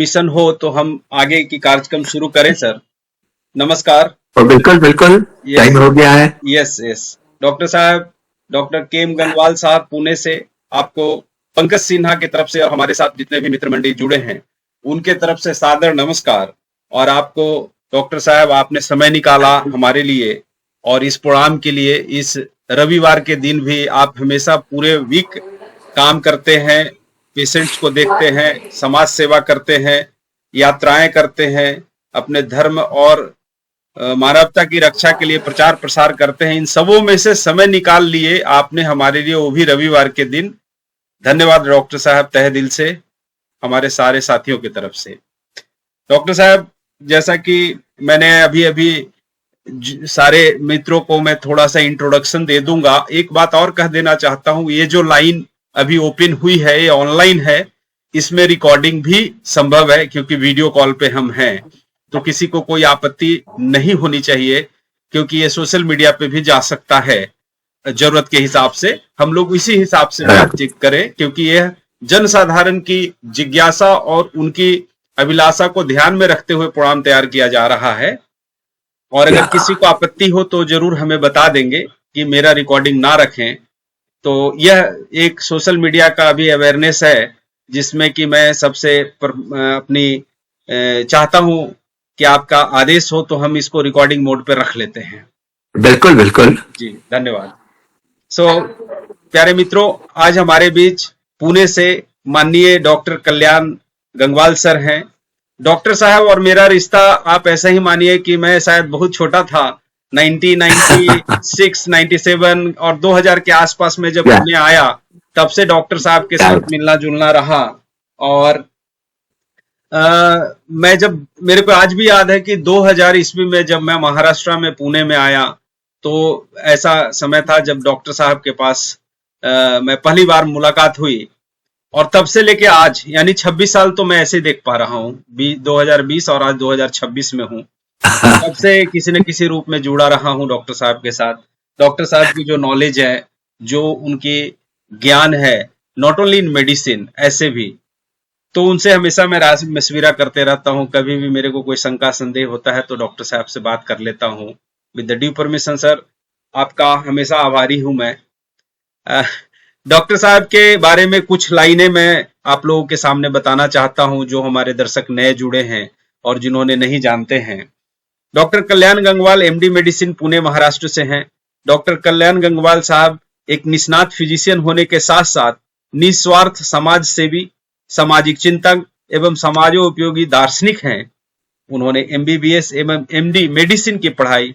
Mission हो तो हम आगे की कार्यक्रम शुरू करें सर। नमस्कार। और बिल्कुल बिल्कुल यस टाइम हो गया है। Yes yes. डॉक्टर साहब, डॉक्टर के एम गंगवाल साहब पुणे से, आपको पंकज सिन्हा की तरफ से और हमारे साथ जितने भी मित्र मंडली जुड़े हैं उनके तरफ से सादर नमस्कार। और आपको डॉक्टर साहब, आपने समय निकाला हमारे लिए और इस प्रोग्राम के लिए। इस रविवार के दिन भी आप हमेशा पूरे वीक काम करते हैं, पेशेंट्स को देखते हैं, समाज सेवा करते हैं, यात्राएं करते हैं, अपने धर्म और मानवता की रक्षा के लिए प्रचार प्रसार करते हैं। इन सबों में से समय निकाल लिए आपने हमारे लिए, वो भी रविवार के दिन। धन्यवाद डॉक्टर साहब, तहे दिल से हमारे सारे साथियों की तरफ से। डॉक्टर साहब, जैसा कि मैंने अभी अभी सारे मित्रों को मैं थोड़ा सा इंट्रोडक्शन दे दूंगा, एक बात और कह देना चाहता हूं। ये जो लाइन अभी ओपन हुई है, ये ऑनलाइन है, इसमें रिकॉर्डिंग भी संभव है क्योंकि वीडियो कॉल पे हम हैं, तो किसी को कोई आपत्ति नहीं होनी चाहिए क्योंकि ये सोशल मीडिया पे भी जा सकता है। जरूरत के हिसाब से हम लोग इसी हिसाब से बातचीत करें क्योंकि यह जनसाधारण की जिज्ञासा और उनकी अभिलाषा को ध्यान में रखते हुए प्रोग्राम तैयार किया जा रहा है। और अगर किसी को आपत्ति हो तो जरूर हमें बता देंगे कि मेरा रिकॉर्डिंग ना रखें। तो यह एक सोशल मीडिया का अभी अवेयरनेस है जिसमें कि मैं सबसे अपनी चाहता हूं कि आपका आदेश हो तो हम इसको रिकॉर्डिंग मोड पे रख लेते हैं। बिल्कुल बिल्कुल जी, धन्यवाद। प्यारे मित्रों, आज हमारे बीच पुणे से माननीय डॉक्टर कल्याण गंगवाल सर हैं। डॉक्टर साहब और मेरा रिश्ता आप ऐसा ही मानिए कि मैं शायद बहुत छोटा था, 1996, 97 और 2000 के आसपास में जब पुणे आया, तब से डॉक्टर साहब के साथ मिलना जुलना रहा। और मैं जब, मेरे को आज भी याद है कि 2000 ईस्वी में जब मैं महाराष्ट्र में पुणे में आया, तो ऐसा समय था जब डॉक्टर साहब के पास मैं पहली बार मुलाकात हुई। और तब से लेके आज, यानी 26 साल तो मैं ऐसे देख पा रहा हूँ, 2020 और आज 2026 में हूँ। तब से किसी न किसी रूप में जुड़ा रहा हूँ डॉक्टर साहब के साथ। डॉक्टर साहब की जो नॉलेज है, जो उनकी ज्ञान है, नॉट ओनली इन मेडिसिन, ऐसे भी, तो उनसे हमेशा मैं राय मशविरा करते रहता हूँ। कभी भी मेरे को कोई शंका संदेह होता है तो डॉक्टर साहब से बात कर लेता हूँ। With the due permission sir, आपका हमेशा आभारी हूँ मैं। डॉक्टर साहब के बारे में कुछ लाइनें मैं आप लोगों के सामने बताना चाहता हूं, जो हमारे दर्शक नए जुड़े हैं और जिन्होंने नहीं जानते हैं। Doctor Kalyan Gangwal MD medicine Pune Maharashtra से हैं। डॉक्टर कल्याण गंगवाल साहब एक निष्णात फिजिशियन होने के साथ साथ निस्वार्थ समाज सेवी, सामाजिक चिंतक एवं समाजोपयोगी दार्शनिक हैं। उन्होंने एमबीबीएस एवं एमडी मेडिसिन की पढ़ाई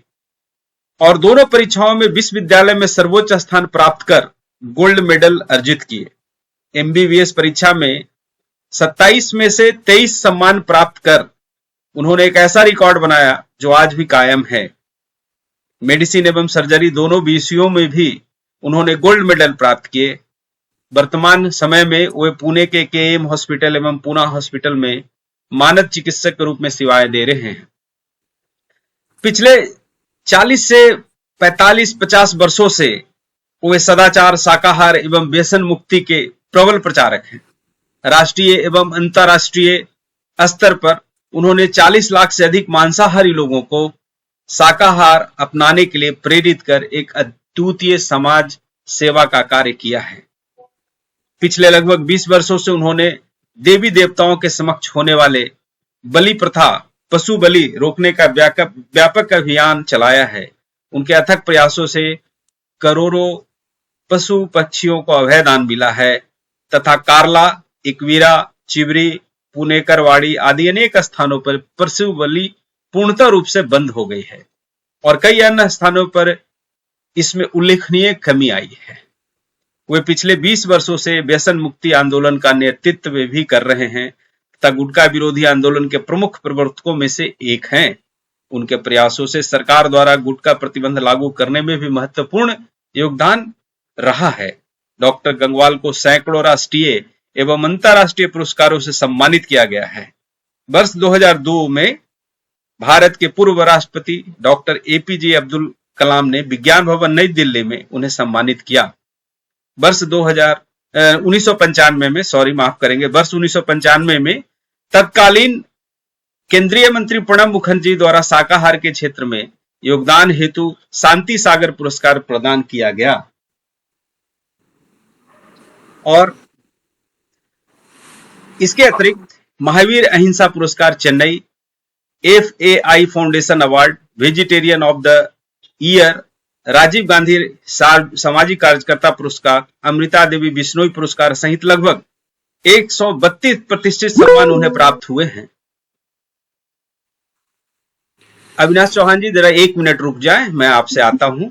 और दोनों परीक्षाओं में विश्वविद्यालय में सर्वोच्च स्थान प्राप्त कर गोल्ड मेडल अर्जित किए। एमबीबीएस परीक्षा में 27 में से 23 सम्मान प्राप्त कर उन्होंने एक ऐसा रिकॉर्ड बनाया जो आज भी कायम है। मेडिसिन एवं सर्जरी दोनों विषयों में भी उन्होंने गोल्ड मेडल प्राप्त किए। वर्तमान समय में वे पुणे के केएम हॉस्पिटल एवं पूना हॉस्पिटल में मानद चिकित्सक के रूप में सेवाएं दे रहे हैं। पिछले 40 से 45-50 वर्षों से वे सदाचार, शाकाहार एवं व्यसन मुक्ति के प्रबल प्रचारक हैं। राष्ट्रीय एवं अंतर्राष्ट्रीय स्तर पर उन्होंने 40 लाख से अधिक मांसाहारी लोगों को शाकाहार अपनाने के लिए प्रेरित कर एक अद्वितीय समाज सेवा का कार्य किया है। पिछले लगभग 20 वर्षों से उन्होंने देवी देवताओं के समक्ष होने वाले बलि प्रथा, पशु बलि रोकने का व्यापक अभियान चलाया है। उनके अथक प्रयासों से करोड़ों पशु पक्षियों को अभय दान मिला है तथा कार्ला, इकवीरा, चिवरी, पुणेकरवाड़ी आदि अनेक स्थानों पर पशु बलि पूर्णतः रूप से बंद हो गई है और कई अन्य स्थानों पर इसमें उल्लेखनीय कमी आई है। वे पिछले 20 वर्षों से व्यसन मुक्ति आंदोलन का नेतृत्व भी कर रहे हैं तथा गुटखा विरोधी आंदोलन के प्रमुख प्रवर्तकों में से एक हैं। उनके प्रयासों से सरकार द्वारा गुटखा प्रतिबंध लागू करने में भी महत्वपूर्ण योगदान रहा है। डॉक्टर गंगवाल को सैकड़ों राष्ट्रीय एवं अंतर्राष्ट्रीय पुरस्कारों से सम्मानित किया गया है। वर्ष 2002 में भारत के पूर्व राष्ट्रपति डॉक्टर एपीजे अब्दुल कलाम ने विज्ञान भवन नई दिल्ली में उन्हें सम्मानित किया। वर्ष 1995 में, वर्ष 1995 में तत्कालीन केंद्रीय मंत्री प्रणब मुखर्जी द्वारा शाकाहार के क्षेत्र में योगदान हेतु शांति सागर पुरस्कार प्रदान किया गया। और इसके अतिरिक्त महावीर अहिंसा पुरस्कार Chennai, FAI foundation award vegetarian of the year, Rajiv Gandhi सामाजिक कार्यकर्ता पुरस्कार, अमृता देवी बिश्नोई पुरस्कार सहित लगभग 132 प्रतिष्ठित सम्मान उन्हें प्राप्त हुए हैं। अविनाश चौहान जी जरा 1 मिनट रुक जाएं, मैं आपसे आता हूं।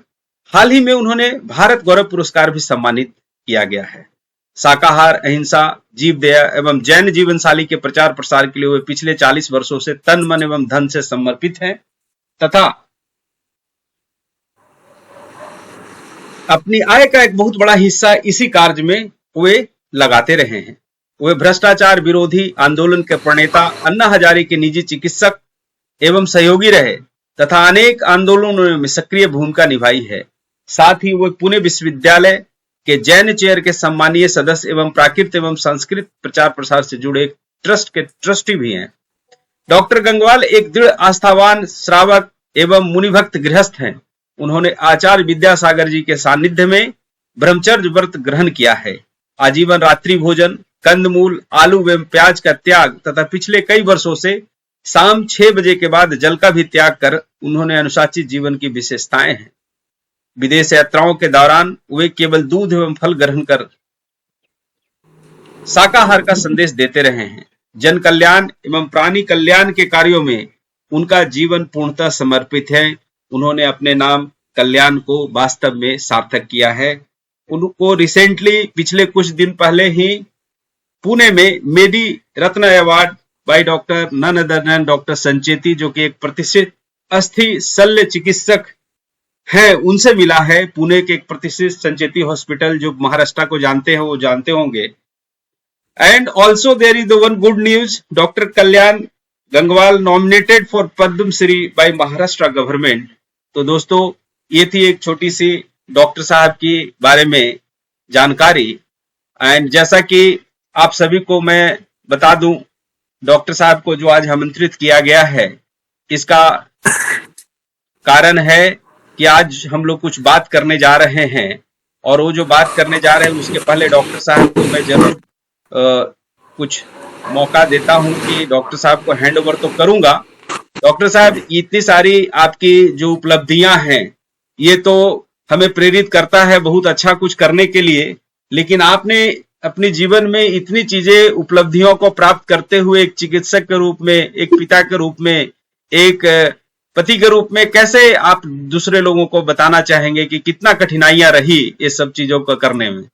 हाल ही में उन्होंने भारत गौरव पुरस्कार भी सम्मानित किया गया है। शाकाहार, अहिंसा, जीव दया एवं जैन जीवनशैली के प्रचार प्रसार के लिए वे पिछले 40 वर्षों से तन मन एवं धन से समर्पित हैं तथा अपनी आय का एक बहुत बड़ा हिस्सा इसी कार्य में वे लगाते रहे हैं। वे भ्रष्टाचार विरोधी आंदोलन के प्रणेता अन्ना हजारे के निजी चिकित्सक एवं सहयोगी रहे तथा अनेक आंदोलनों में सक्रिय भूमिका निभाई है। साथ ही वे पुणे विश्वविद्यालय के जैन चेयर के सम्मानीय सदस्य एवं प्राकृत एवं संस्कृत प्रचार प्रसार से जुड़े एक ट्रस्ट के ट्रस्टी भी हैं। डॉक्टर गंगवाल एक दृढ़ आस्थावान श्रावक एवं मुनिभक्त गृहस्थ हैं। उन्होंने आचार्य विद्यासागर जी के सानिध्य में ब्रह्मचर्य व्रत ग्रहण किया है। आजीवन रात्रि भोजन, कंदमूल, आलू एवं प्याज का त्याग तथा पिछले कई वर्षों से शाम 6 बजे के बाद जल का भी त्याग कर उन्होंने अनुशासित जीवन की विशेषताएं हैं। विदेश यात्राओं के दौरान वे केवल दूध एवं फल ग्रहण कर शाकाहार का संदेश देते रहे हैं। जन कल्याण एवं प्राणी कल्याण के कार्यों में उनका जीवन पूर्णतः समर्पित है। उन्होंने अपने नाम कल्याण को वास्तव में सार्थक किया है। उनको रिसेंटली पिछले कुछ दिन पहले ही पुणे में Medi Ratna award by doctor none other than doctor Sancheti, जो कि एक प्रतिष्ठित अस्थि शल्य चिकित्सक है, उनसे मिला है। पुणे के एक प्रतिष्ठित संचेती हॉस्पिटल, जो महाराष्ट्र को जानते हैं वो जानते होंगे। And also there is the one good news, doctor Kalyan Gangwal nominated for Padma Shri by Maharashtra government. तो दोस्तों, ये थी एक छोटी सी डॉक्टर साहब की बारे में जानकारी। एंड जैसा कि आप सभी को मैं बता दूं, डॉक्टर साहब को जो आज आमंत्रित किया गया है, इसका कारण है कि आज हम लोग कुछ बात करने जा रहे हैं। और वो जो बात करने जा रहे हैं उसके पहले डॉक्टर साहब को मैं जरूर कुछ मौका देता हूं कि डॉक्टर साहब को हैंड ओवर तो करूंगा। डॉक्टर साहब, इतनी सारी आपकी जो उपलब्धियां हैं, ये तो हमें प्रेरित करता है बहुत अच्छा कुछ करने के लिए, लेकिन आपने अपने जीवन में इतनी चीजें, उपलब्धियों को प्राप्त करते हुए एक चिकित्सक के रूप में, एक पिता के रूप में, एक पति के रूप में, कैसे आप दूसरे लोगों को बताना चाहेंगे कि कितना कठिनाइयां रही ये सब चीजों को करने में?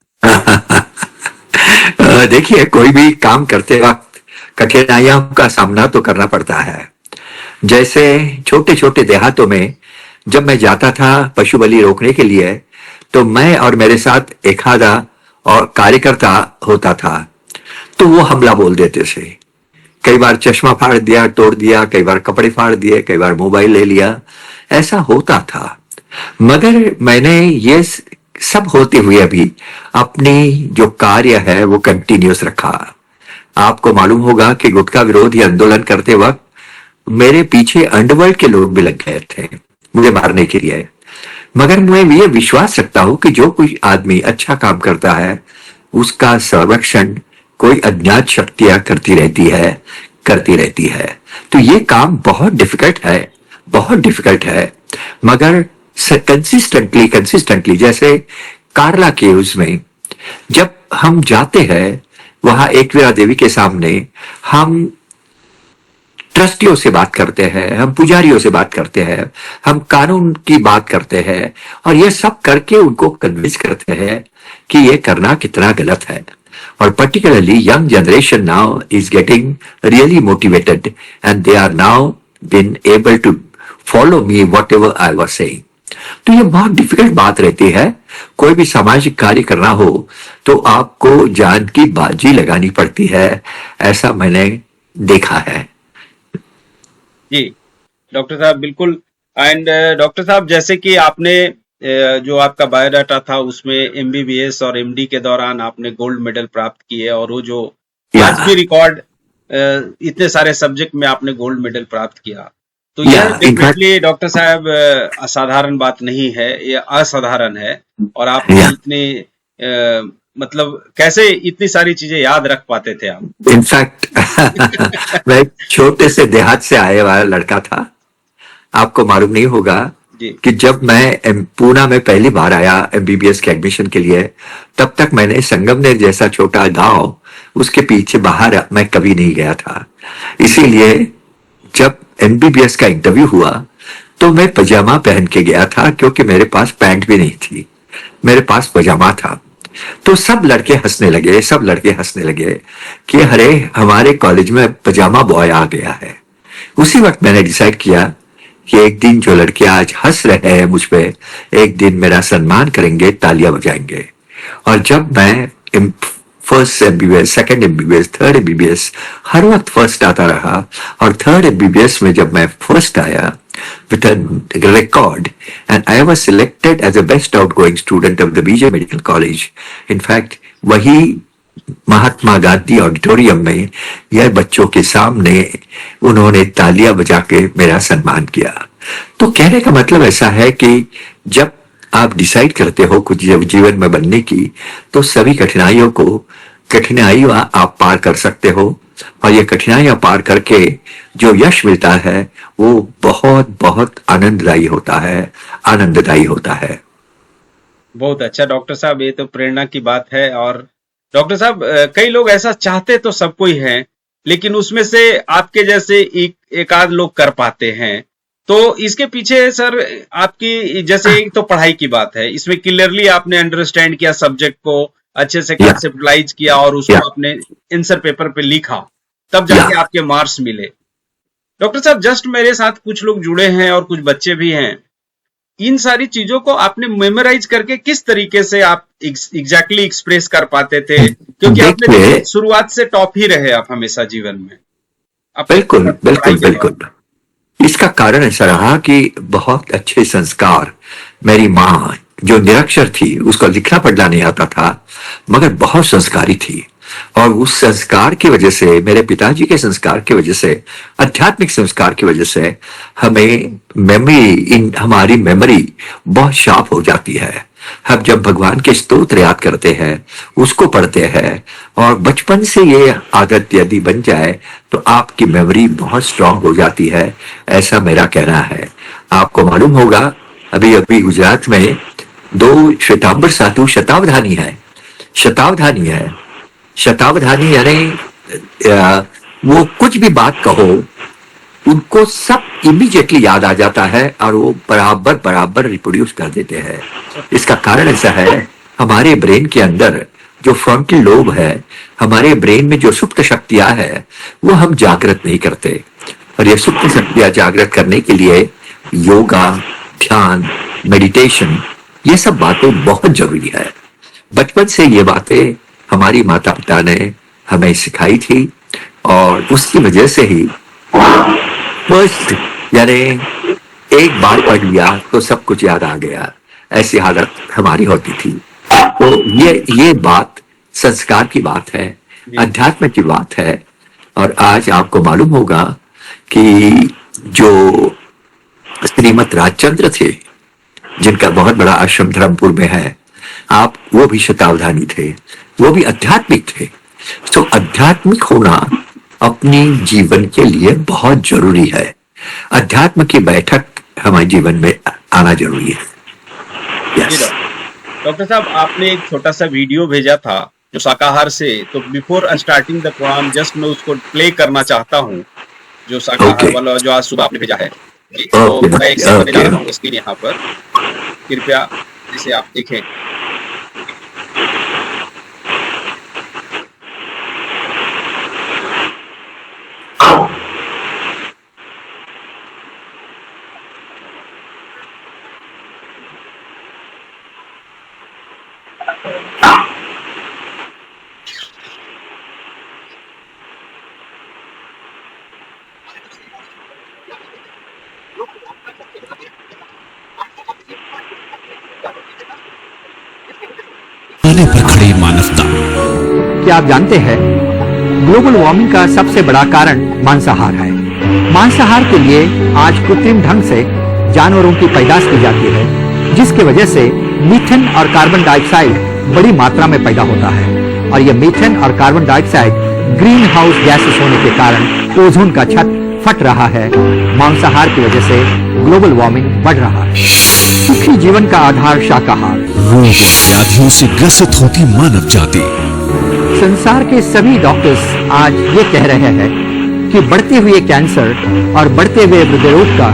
देखिए, कोई भी काम करते वक्त कठिनाइयों का सामना तो करना पड़ता है। जैसे छोटे छोटे देहातों में जब मैं जाता था पशु बलि रोकने के लिए, तो मैं और मेरे साथ एक आधा और कार्यकर्ता होता था, तो वो हमला बोल देते थे। कई बार चश्मा फाड़ दिया, तोड़ दिया, कई बार कपड़े फाड़ दिए, कई बार मोबाइल ले लिया, ऐसा होता था। मगर मैंने ये सब होते हुए अभी अपनी जो कार्य है वो कंटिन्यूस रखा। आपको मालूम होगा कि गुटखा विरोधी आंदोलन करते वक्त मेरे पीछे अंडरवर्ल्ड के लोग भी लग गए थे मुझे मारने के लिए। मगर मैं ये विश्वास रखता हूं कि जो कोई आदमी अच्छा काम करता है, उसका संरक्षण कोई अज्ञात शक्तियां करती रहती है। तो ये काम बहुत डिफिकल्ट है, मगर कंसिस्टेंटली, जैसे कार्ला केव्स में जब हम जाते हैं, वहां एकवीरा देवी के सामने हम ट्रस्टियों से बात करते हैं, हम पुजारियों से बात करते हैं, हम कानून की बात करते हैं, और ये सब करके उनको कन्विंस करते हैं कि ये करना कितना गलत है। और particularly young generation now is getting really motivated and they are now been able to follow me whatever I was saying. तो ये बहुत डिफिकल्ट बात रहती है। कोई भी सामाजिक कार्य करना हो तो आपको जान की बाजी लगानी पड़ती है, ऐसा मैंने देखा है। जी डॉक्टर साहब, बिल्कुल। एंड डॉक्टर साहब, जैसे कि आपने जो आपका बायोडाटा था उसमें एमबीबीएस और एमडी के दौरान आपने गोल्ड मेडल प्राप्त किए, और वो जो आज भी रिकॉर्ड इतने सारे सब्जेक्ट में आपने गोल्ड मेडल प्राप्त किया। तो या यह इनफैक्ट डेफिनेटली डॉक्टर साहब असाधारण बात नहीं है, ये असाधारण है। और आपने या इतनी मतलब कैसे इतनी सारी चीजें याद रख पाते थे आप? इनफैक्ट मैं एक छोटे से देहात से आए वाला लड़का था। आपको मालूम नहीं होगा जी। कि जब मैं पूना में पहली बार आया एमबीबीएस के एडमिशन के लिए, तब तक मैंने संगमनेर जैसा छोटा गांव, उसके पीछे बाहर मैं कभी नहीं गया था। इसीलिए जब एमबीबीएस का इंटरव्यू हुआ तो मैं पजामा पहन के गया था, क्योंकि मेरे पास पैंट भी नहीं थी, मेरे पास पजामा था। तो सब लड़के हंसने लगे, सब लड़के हंसने लगे कि अरे हमारे कॉलेज में पजामा बॉय आ गया है। उसी वक्त मैंने डिसाइड किया कि एक दिन जो लड़के आज हंस रहे हैं मुझ पे, एक दिन मेरा सम्मान करेंगे, तालियां बजाएंगे। और जब मैं first MBBS, second MBBS, third MBBS हर वक्त फर्स्ट आता रहा, और थर्ड एमबीबीएस में जब मैं फर्स्ट आया with a record, and I was selected as the best outgoing student of the BJ Medical College. In fact, वही महात्मा गांधी ऑडिटोरियम में यह बच्चों के सामने उन्होंने तालियां बजा के मेरा सम्मान किया। तो कहने का मतलब ऐसा है कि जब आप डिसाइड करते हो कुछ जीवन में बनने की, तो सभी कठिनाइयों आप पार कर सकते हो, और ये कठिनाइयां पार करके जो यश मिलता है वो बहुत बहुत आनंददायी होता है, आनंददायी होता है। बहुत अच्छा डॉक्टर साहब, ये तो प्रेरणा की बात है। और डॉक्टर साहब कई लोग ऐसा चाहते तो सब कोई है, लेकिन उसमें से आपके जैसे एक आध लोग कर पाते हैं। तो इसके पीछे सर आपकी, जैसे एक तो पढ़ाई की बात है, इसमें क्लियरली आपने अंडरस्टैंड किया, सब्जेक्ट को अच्छे से कंसेप्टलाइज किया और उसको आपने आंसर पेपर पे लिखा, तब जाके आपके मार्क्स मिले। डॉक्टर साहब जस्ट मेरे साथ कुछ लोग जुड़े हैं और कुछ बच्चे भी हैं, इन सारी चीजों को आपने मेमोराइज करके किस तरीके से आप एग्जैक्टली एक्सप्रेस कर पाते थे? क्योंकि आपने शुरुआत से टॉप ही रहे आप हमेशा जीवन में। बिल्कुल बिल्कुल बिल्कुल। इसका कारण ऐसा रहा कि बहुत अच्छे संस्कार, मेरी माँ जो निरक्षर थी, उसको लिखना पढ़ना नहीं आता था, मगर बहुत संस्कारी थी, और उस संस्कार की वजह से, मेरे पिताजी के संस्कार की वजह से, आध्यात्मिक संस्कार की वजह से हमारी मेमोरी बहुत शार्प हो जाती है। हम जब भगवान के स्तोत्र याद करते हैं, उसको पढ़ते हैं, और बचपन से ये आदत यदि बन जाए तो आपकी मेमोरी बहुत स्ट्रांग हो जाती है, ऐसा मेरा कहना है। आपको मालूम होगा अभी अभी गुजरात में 2 श्वेतांबर साधु शतावधानी है। शतावधानी यानी वो कुछ भी बात कहो, उनको सब इमीडिएटली याद आ जाता है और वो बराबर रिप्रोड्यूस कर देते हैं। इसका कारण ऐसा है, हमारे ब्रेन के अंदर जो फ्रंटल लोब है, हमारे ब्रेन में जो सुप्त शक्तियां है, वो हम जागृत नहीं करते, और ये सुप्त शक्तियां जागृत करने के लिए योगा, ध्यान, मेडिटेशन, ये सब बातें बहुत जरूरी है। बचपन से ये बातें हमारी माता पिता ने हमें सिखाई थी, और उसकी वजह से ही फर्स्ट यानी एक बार पढ़ लिया तो सब कुछ याद आ गया, ऐसी हालत हमारी होती थी। तो ये बात संस्कार की बात है, अध्यात्म की बात है। और आज आपको मालूम होगा कि जो श्रीमद राजचंद्र थे, जिनका बहुत बड़ा आश्रम धर्मपुर में है, वो भी शतावधानी थे, वो भी आध्यात्मिक थे। तो आध्यात्मिक होना अपने जीवन के लिए बहुत जरूरी है। अध्यात्म की बैठक हमारे जीवन में आना जरूरी है। यस डॉक्टर साहब, आपने एक छोटा सा वीडियो भेजा था जो शाकाहार से, तो before starting the program just मैं उसको प्ले करना चाहता हूँ, जो शाकाहार वाला जो आज सुबह आपने भेजा है। तो मैं एक सेकंड जा रहा हूँ स्क्रीन यहाँ पर, कृपया इसे आप देखें। पर खड़ी मानवता। क्या आप जानते हैं ग्लोबल वार्मिंग का सबसे बड़ा कारण मांसाहार है। मांसाहार के लिए आज कृत्रिम ढंग से जानवरों की पैदाश की जाती है, जिसकी वजह से मीथेन और कार्बन डाइऑक्साइड बड़ी मात्रा में पैदा होता है और यह मीथेन और carbon dioxide green house gases होने के कारण ओजोन का छत फट रहा है। मांसाहार की वजह से ग्लोबल वार्मिंग बढ़ रहा है। सुखी जीवन का आधार शाकाहार। रोग व्याधियों से ग्रसित होती मानव जाति। संसार के सभी डॉक्टर्स आज ये कह रहे हैं कि बढ़ते हुए कैंसर और बढ़ते हुए हृदय रोग का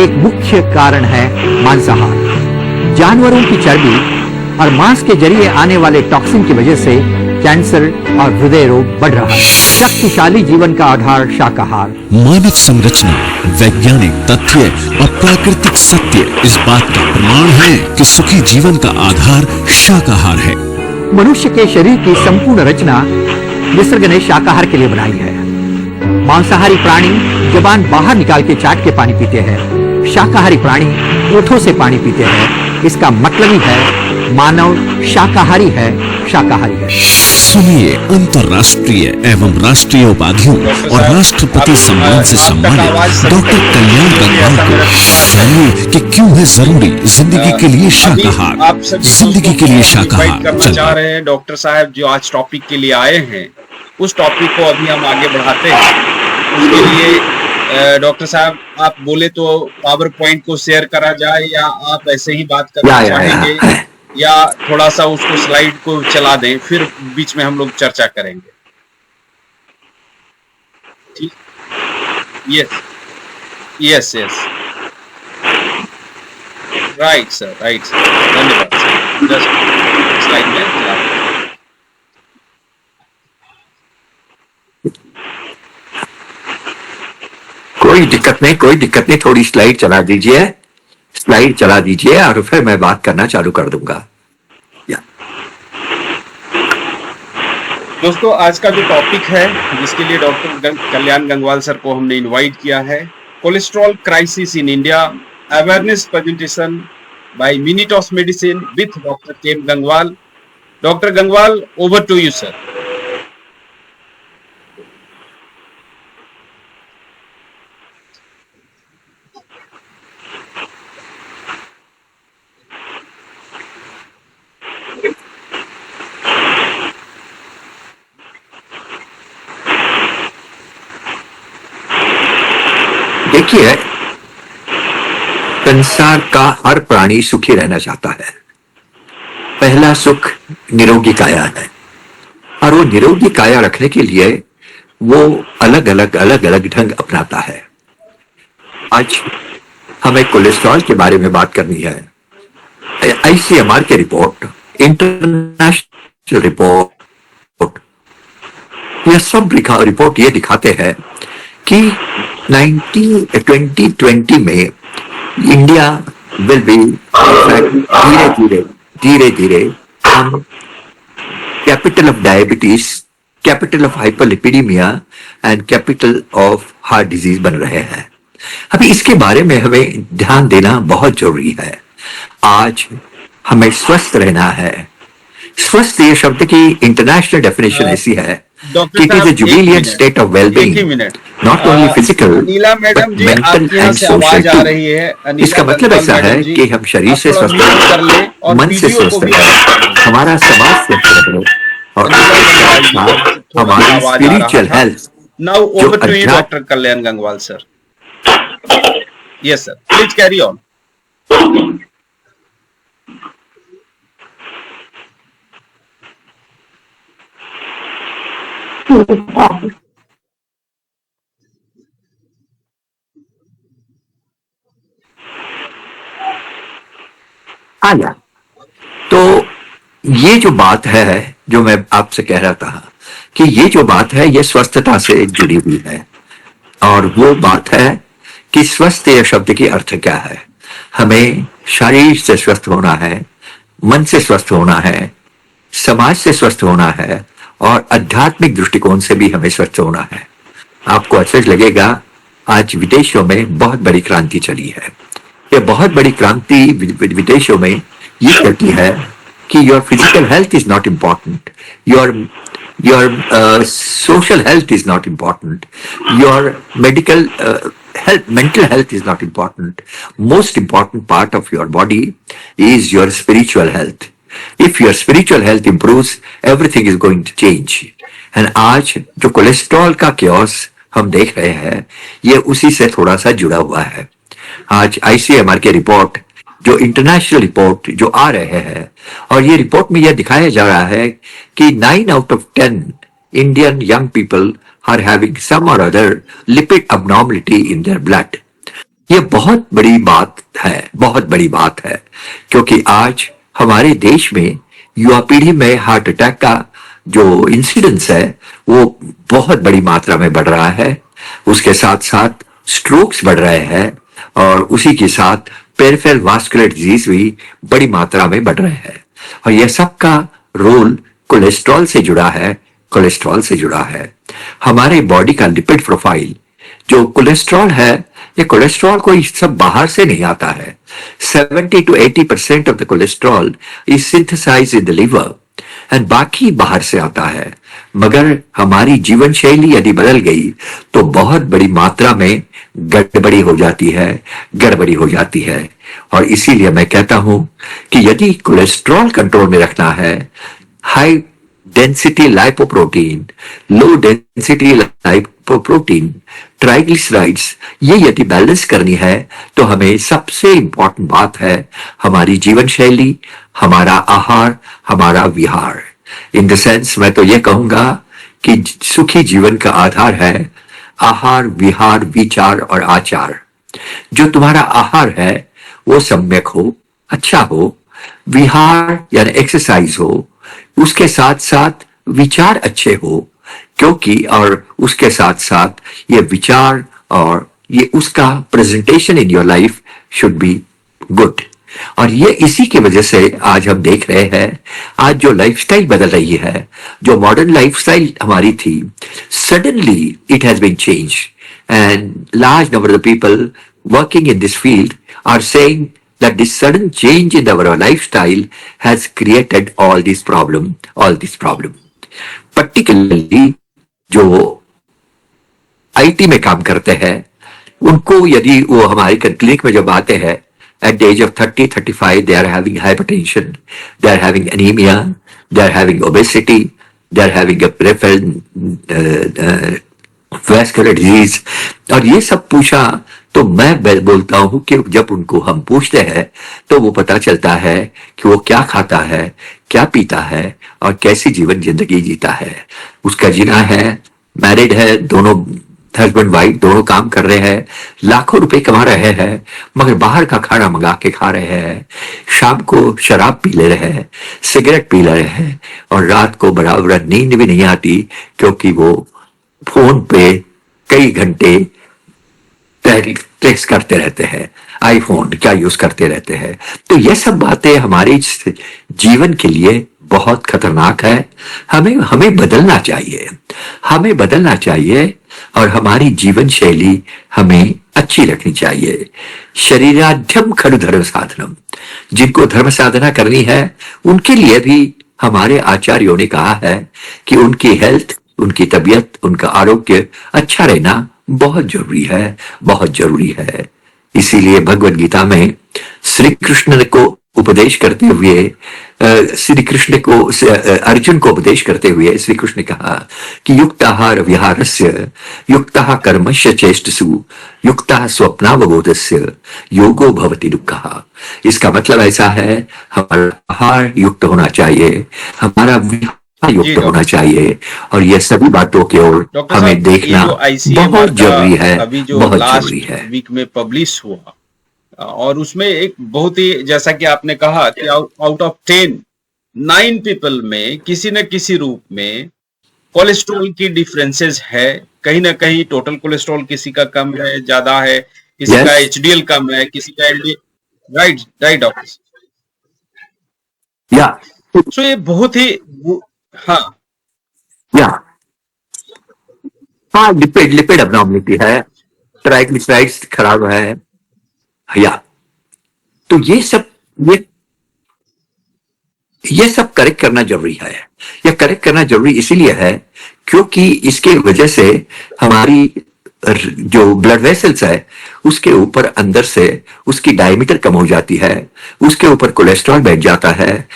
एक मुख्य कारण है मांसाहार। जानवरों की चर्बी और मांस के जरिए आने वाले टॉक्सिन की वजह से कैंसर और हृदय रोग बढ़ रहा है। शक्तिशाली जीवन का आधार शाकाहार। मानव संरचना, वैज्ञानिक तथ्य और प्राकृतिक सत्य इस बात का प्रमाण है कि सुखी जीवन का आधार शाकाहार है। मनुष्य के शरीर की संपूर्ण रचना निसर्ग ने शाकाहार के लिए बनाई है। मांसाहारी प्राणी जबान बाहर निकाल के चाट के पानी पीते हैं। शाकाहारी प्राणी ओठों से पानी पीते हैं। इसका मतलब ही है मानव शाकाहारी है, शाकाहारी है। सुनिए अंतर्राष्ट्रीय एवं राष्ट्रीय उपाधियों और राष्ट्रपति सम्मान से सम्मानित डॉक्टर कल्याण गंगवाल को। जानिए कि क्यों है जरूरी जिंदगी के लिए शाकाहार। जिंदगी के लिए शाकाहार करना चाह रहे हैं डॉक्टर साहब जो आज टॉपिक के लिए आए हैं, उस टॉपिक को अभी हम आगे बढ़ाते हैं। उसके लिए डॉक्टर साहब आप बोले तो पावर पॉइंट को शेयर करा जाए या आप ऐसे ही बात करना चाहेंगे या थोड़ा सा उसको स्लाइड को चला दें, फिर बीच में हम लोग चर्चा करेंगे। ठीक, yes yes yes, right sir, right sir, धन्यवाद सर। जस्ट स्लाइड में चला दें। कोई दिक्कत नहीं, थोड़ी स्लाइड चला दीजिए और फिर मैं बात करना चालू कर दूंगा। दोस्तों आज का जो टॉपिक है जिसके लिए डॉक्टर कल्याण गंगवाल सर को हमने इनवाइट किया है, cholesterol crisis in India, awareness presentation by minute of medicine with doctor K Gangwal. Doctor Gangwal, over to you sir. देखिए, संसार का हर प्राणी सुखी रहना चाहता है। पहला सुख निरोगी काया है और वो निरोगी काया रखने के लिए वो अलग अलग ढंग अपनाता है। आज हमें कोलेस्ट्रॉल के बारे में बात करनी है। आईसीएमआर के रिपोर्ट, इंटरनेशनल रिपोर्ट, यह सब रिपोर्ट ये दिखाते हैं कि 2020 में इंडिया विल बी धीरे-धीरे हम capital of diabetes, capital of hyperlipidaemia and capital of heart disease बन रहे हैं। अभी इसके बारे में हमें ध्यान देना बहुत जरूरी है। आज हमें स्वस्थ रहना है। स्वस्थ ये शब्द की इंटरनेशनल डेफिनेशन ऐसी है कि it is a jubilant state of well-being, not only physical but mental and social. इसका मतलब ऐसा है कि हम शरीर से स्वस्थ रहे, मन से स्वस्थ रहे, हमारा समाज स्वस्थ रहे और हमारी spiritual health. Now over to you doctor Kalyan Gangwal sir. Yes sir, please carry on. आया तो ये जो बात है जो मैं आपसे कह रहा था कि ये जो बात है ये स्वस्थता से जुड़ी हुई है और वो बात है कि स्वस्थ ये शब्द की अर्थ क्या है। हमें शरीर से स्वस्थ होना है, मन से स्वस्थ होना है, समाज से स्वस्थ होना है और आध्यात्मिक दृष्टिकोण से भी हमें स्वस्थ होना है। आपको आश्चर्य लगेगा, आज विदेशों में बहुत बड़ी क्रांति चली है। ये बहुत बड़ी क्रांति विदेशों में ये कहती है कि your physical health is not important, your your social health is not important, your medical health, mental health is not important. Most important part of your body is your spiritual health. If your spiritual health improves, everything is going to change. And आज जो cholesterol का chaos हम देख रहे हैं, ये उसी से थोड़ा सा जुड़ा हुआ है. आज आईसीएमआर के रिपोर्ट, जो इंटरनेशनल रिपोर्ट जो आ रहे हैं, और ये रिपोर्ट में यह दिखाया जा रहा है कि 9 out of 10 Indian young people are having some or other lipid abnormality in their blood. ये बहुत बड़ी बात है, बहुत बड़ी बात है, क्योंकि आज हमारे देश में युवा पीढ़ी में हार्ट अटैक का जो इंसिडेंस है वो बहुत बड़ी मात्रा में बढ़ रहा है. उसके साथ साथ स्ट्रोक्स बढ़ रहे हैं, और उसी के साथ पेरिफेरल वास्कुलर डिजीज भी बड़ी मात्रा में बढ़ रहे हैं. और यह सब का रोल कोलेस्ट्रॉल से जुड़ा है, कोलेस्ट्रॉल से जुड़ा है. हमारे बॉडी का लिपिड प्रोफाइल, जो कोलेस्ट्रॉल है, ये कोलेस्ट्रॉल कोई सब बाहर से नहीं आता है. 70 to 80% of the cholesterol is synthesised in the liver, and बाकी बाहर से आता है. मगर हमारी जीवन शैली यदि बदल गई तो बहुत बड़ी मात्रा में गड़बड़ी हो जाती है, गड़बड़ी हो जाती है. और इसीलिए मैं कहता हूं कि यदि कोलेस्ट्रॉल कंट्रोल में रखना है, high density lipoprotein, low density lipoprotein, triglycerides, ये यदि बैलेंस करनी है तो हमें सबसे इंपॉर्टेंट बात है हमारी जीवन शैली, हमारा आहार, हमारा विहार. इन द सेंस मैं तो ये कहूंगा कि सुखी जीवन का आधार है आहार, विहार, विचार और आचार. जो तुम्हारा आहार है वो सम्यक हो, अच्छा हो, विहार यानी एक्सरसाइज हो, उसके साथ साथ विचार अच्छे हो, क्योंकि और उसके साथ साथ ये विचार और ये उसका presentation in your life should be good. और ये इसी की वजह से आज हम देख रहे हैं, आज जो लाइफस्टाइल बदल रही है, जो मॉडर्न लाइफस्टाइल हमारी थी, suddenly it has been change, and large number of people working in this field are saying that this sudden change in our lifestyle has created all this problem. Particularly जो IT में काम करते हैं, उनको यदि वो हमारे क्लिनिक में जब आते हैं, at the age of 30-35 they are having hypertension, they are having anemia, they are having obesity, they are having a peripheral vascular disease. और ये सब पूछा तो मैं बोलता हूं कि जब उनको हम पूछते हैं तो वो पता चलता है कि वो क्या खाता है, क्या पीता है और कैसी जीवन जिंदगी जीता है. उसका जीना है, मैरिड है, दोनों हस्बैंड वाइफ दोनों काम कर रहे हैं, लाखों रुपए कमा रहे हैं, मगर बाहर का खाना मंगा के खा रहे हैं, शाम को शराब पी ले रहे हैं, सिगरेट पी ले रहे हैं, और रात को बराबर नींद भी नहीं आती क्योंकि वो फोन पे कई घंटे टेक्स्ट करते रहते हैं, आईफोन क्या यूज करते रहते हैं. तो ये सब बातें हमारे जीवन के लिए बहुत खतरनाक है. हमें बदलना चाहिए, हमें बदलना चाहिए, और हमारी जीवन शैली हमें अच्छी रखनी चाहिए. शरीराध्यम खलु धर्म साधनम, जिनको धर्म साधना करनी है उनके लिए भी हमारे आचार्यों ने कहा है कि उनकी हेल्थ, उनकी तबीयत, उनका आरोग्य अच्छा रहना बहुत जरूरी है, बहुत जरूरी है. इसीलिए भगवत गीता में श्री कृष्ण को उपदेश करते हुए, श्री कृष्ण को अर्जुन को उपदेश करते हुए श्री कृष्ण ने कहा कि युक्ताहार विहारस्य, युक्तः कर्मस्य चेष्टसु, युक्तः स्वप्नावबोधस्य योगो भवति दुःखः. इसका मतलब ऐसा है, हमारा आहार युक्त होना चाहिए, हमारा विहार युक्त होना चाहिए, और ये सभी बातों की ओर हमें देखना बहुत जरूरी है, अभी जो बहुत लास्ट जरूरी है. वीक में पब्लिश हुआ, और उसमें एक बहुत ही, जैसा कि आपने कहा कि आउट ऑफ 10 9 पीपल में किसी न किसी रूप में कोलेस्ट्रॉल की डिफरेंसेस है. कहीं ना कहीं टोटल कोलेस्ट्रॉल किसी का कम है, ज्यादा है, किसी Yes. का एचडीएल कम है, किसी का एलडीएल. Right right doctor. या सो ये बहुत ही, हाँ या हाँ, लिपिड अबनॉर्मलिटी है, ट्राइग्लिसराइड्स खराब है, या तो ये सब, ये ये सब करेक्ट करना जरूरी है। यह करेक्ट करना जरूरी इसीलिए है क्योंकि इसके वजह से हमारी जो ब्लड वेसल्स है उसके ऊपर अंदर से उसकी डायमीटर कम हो जाती है, उसके ऊपर कोलेस्ट्रॉल बैठ जाता है,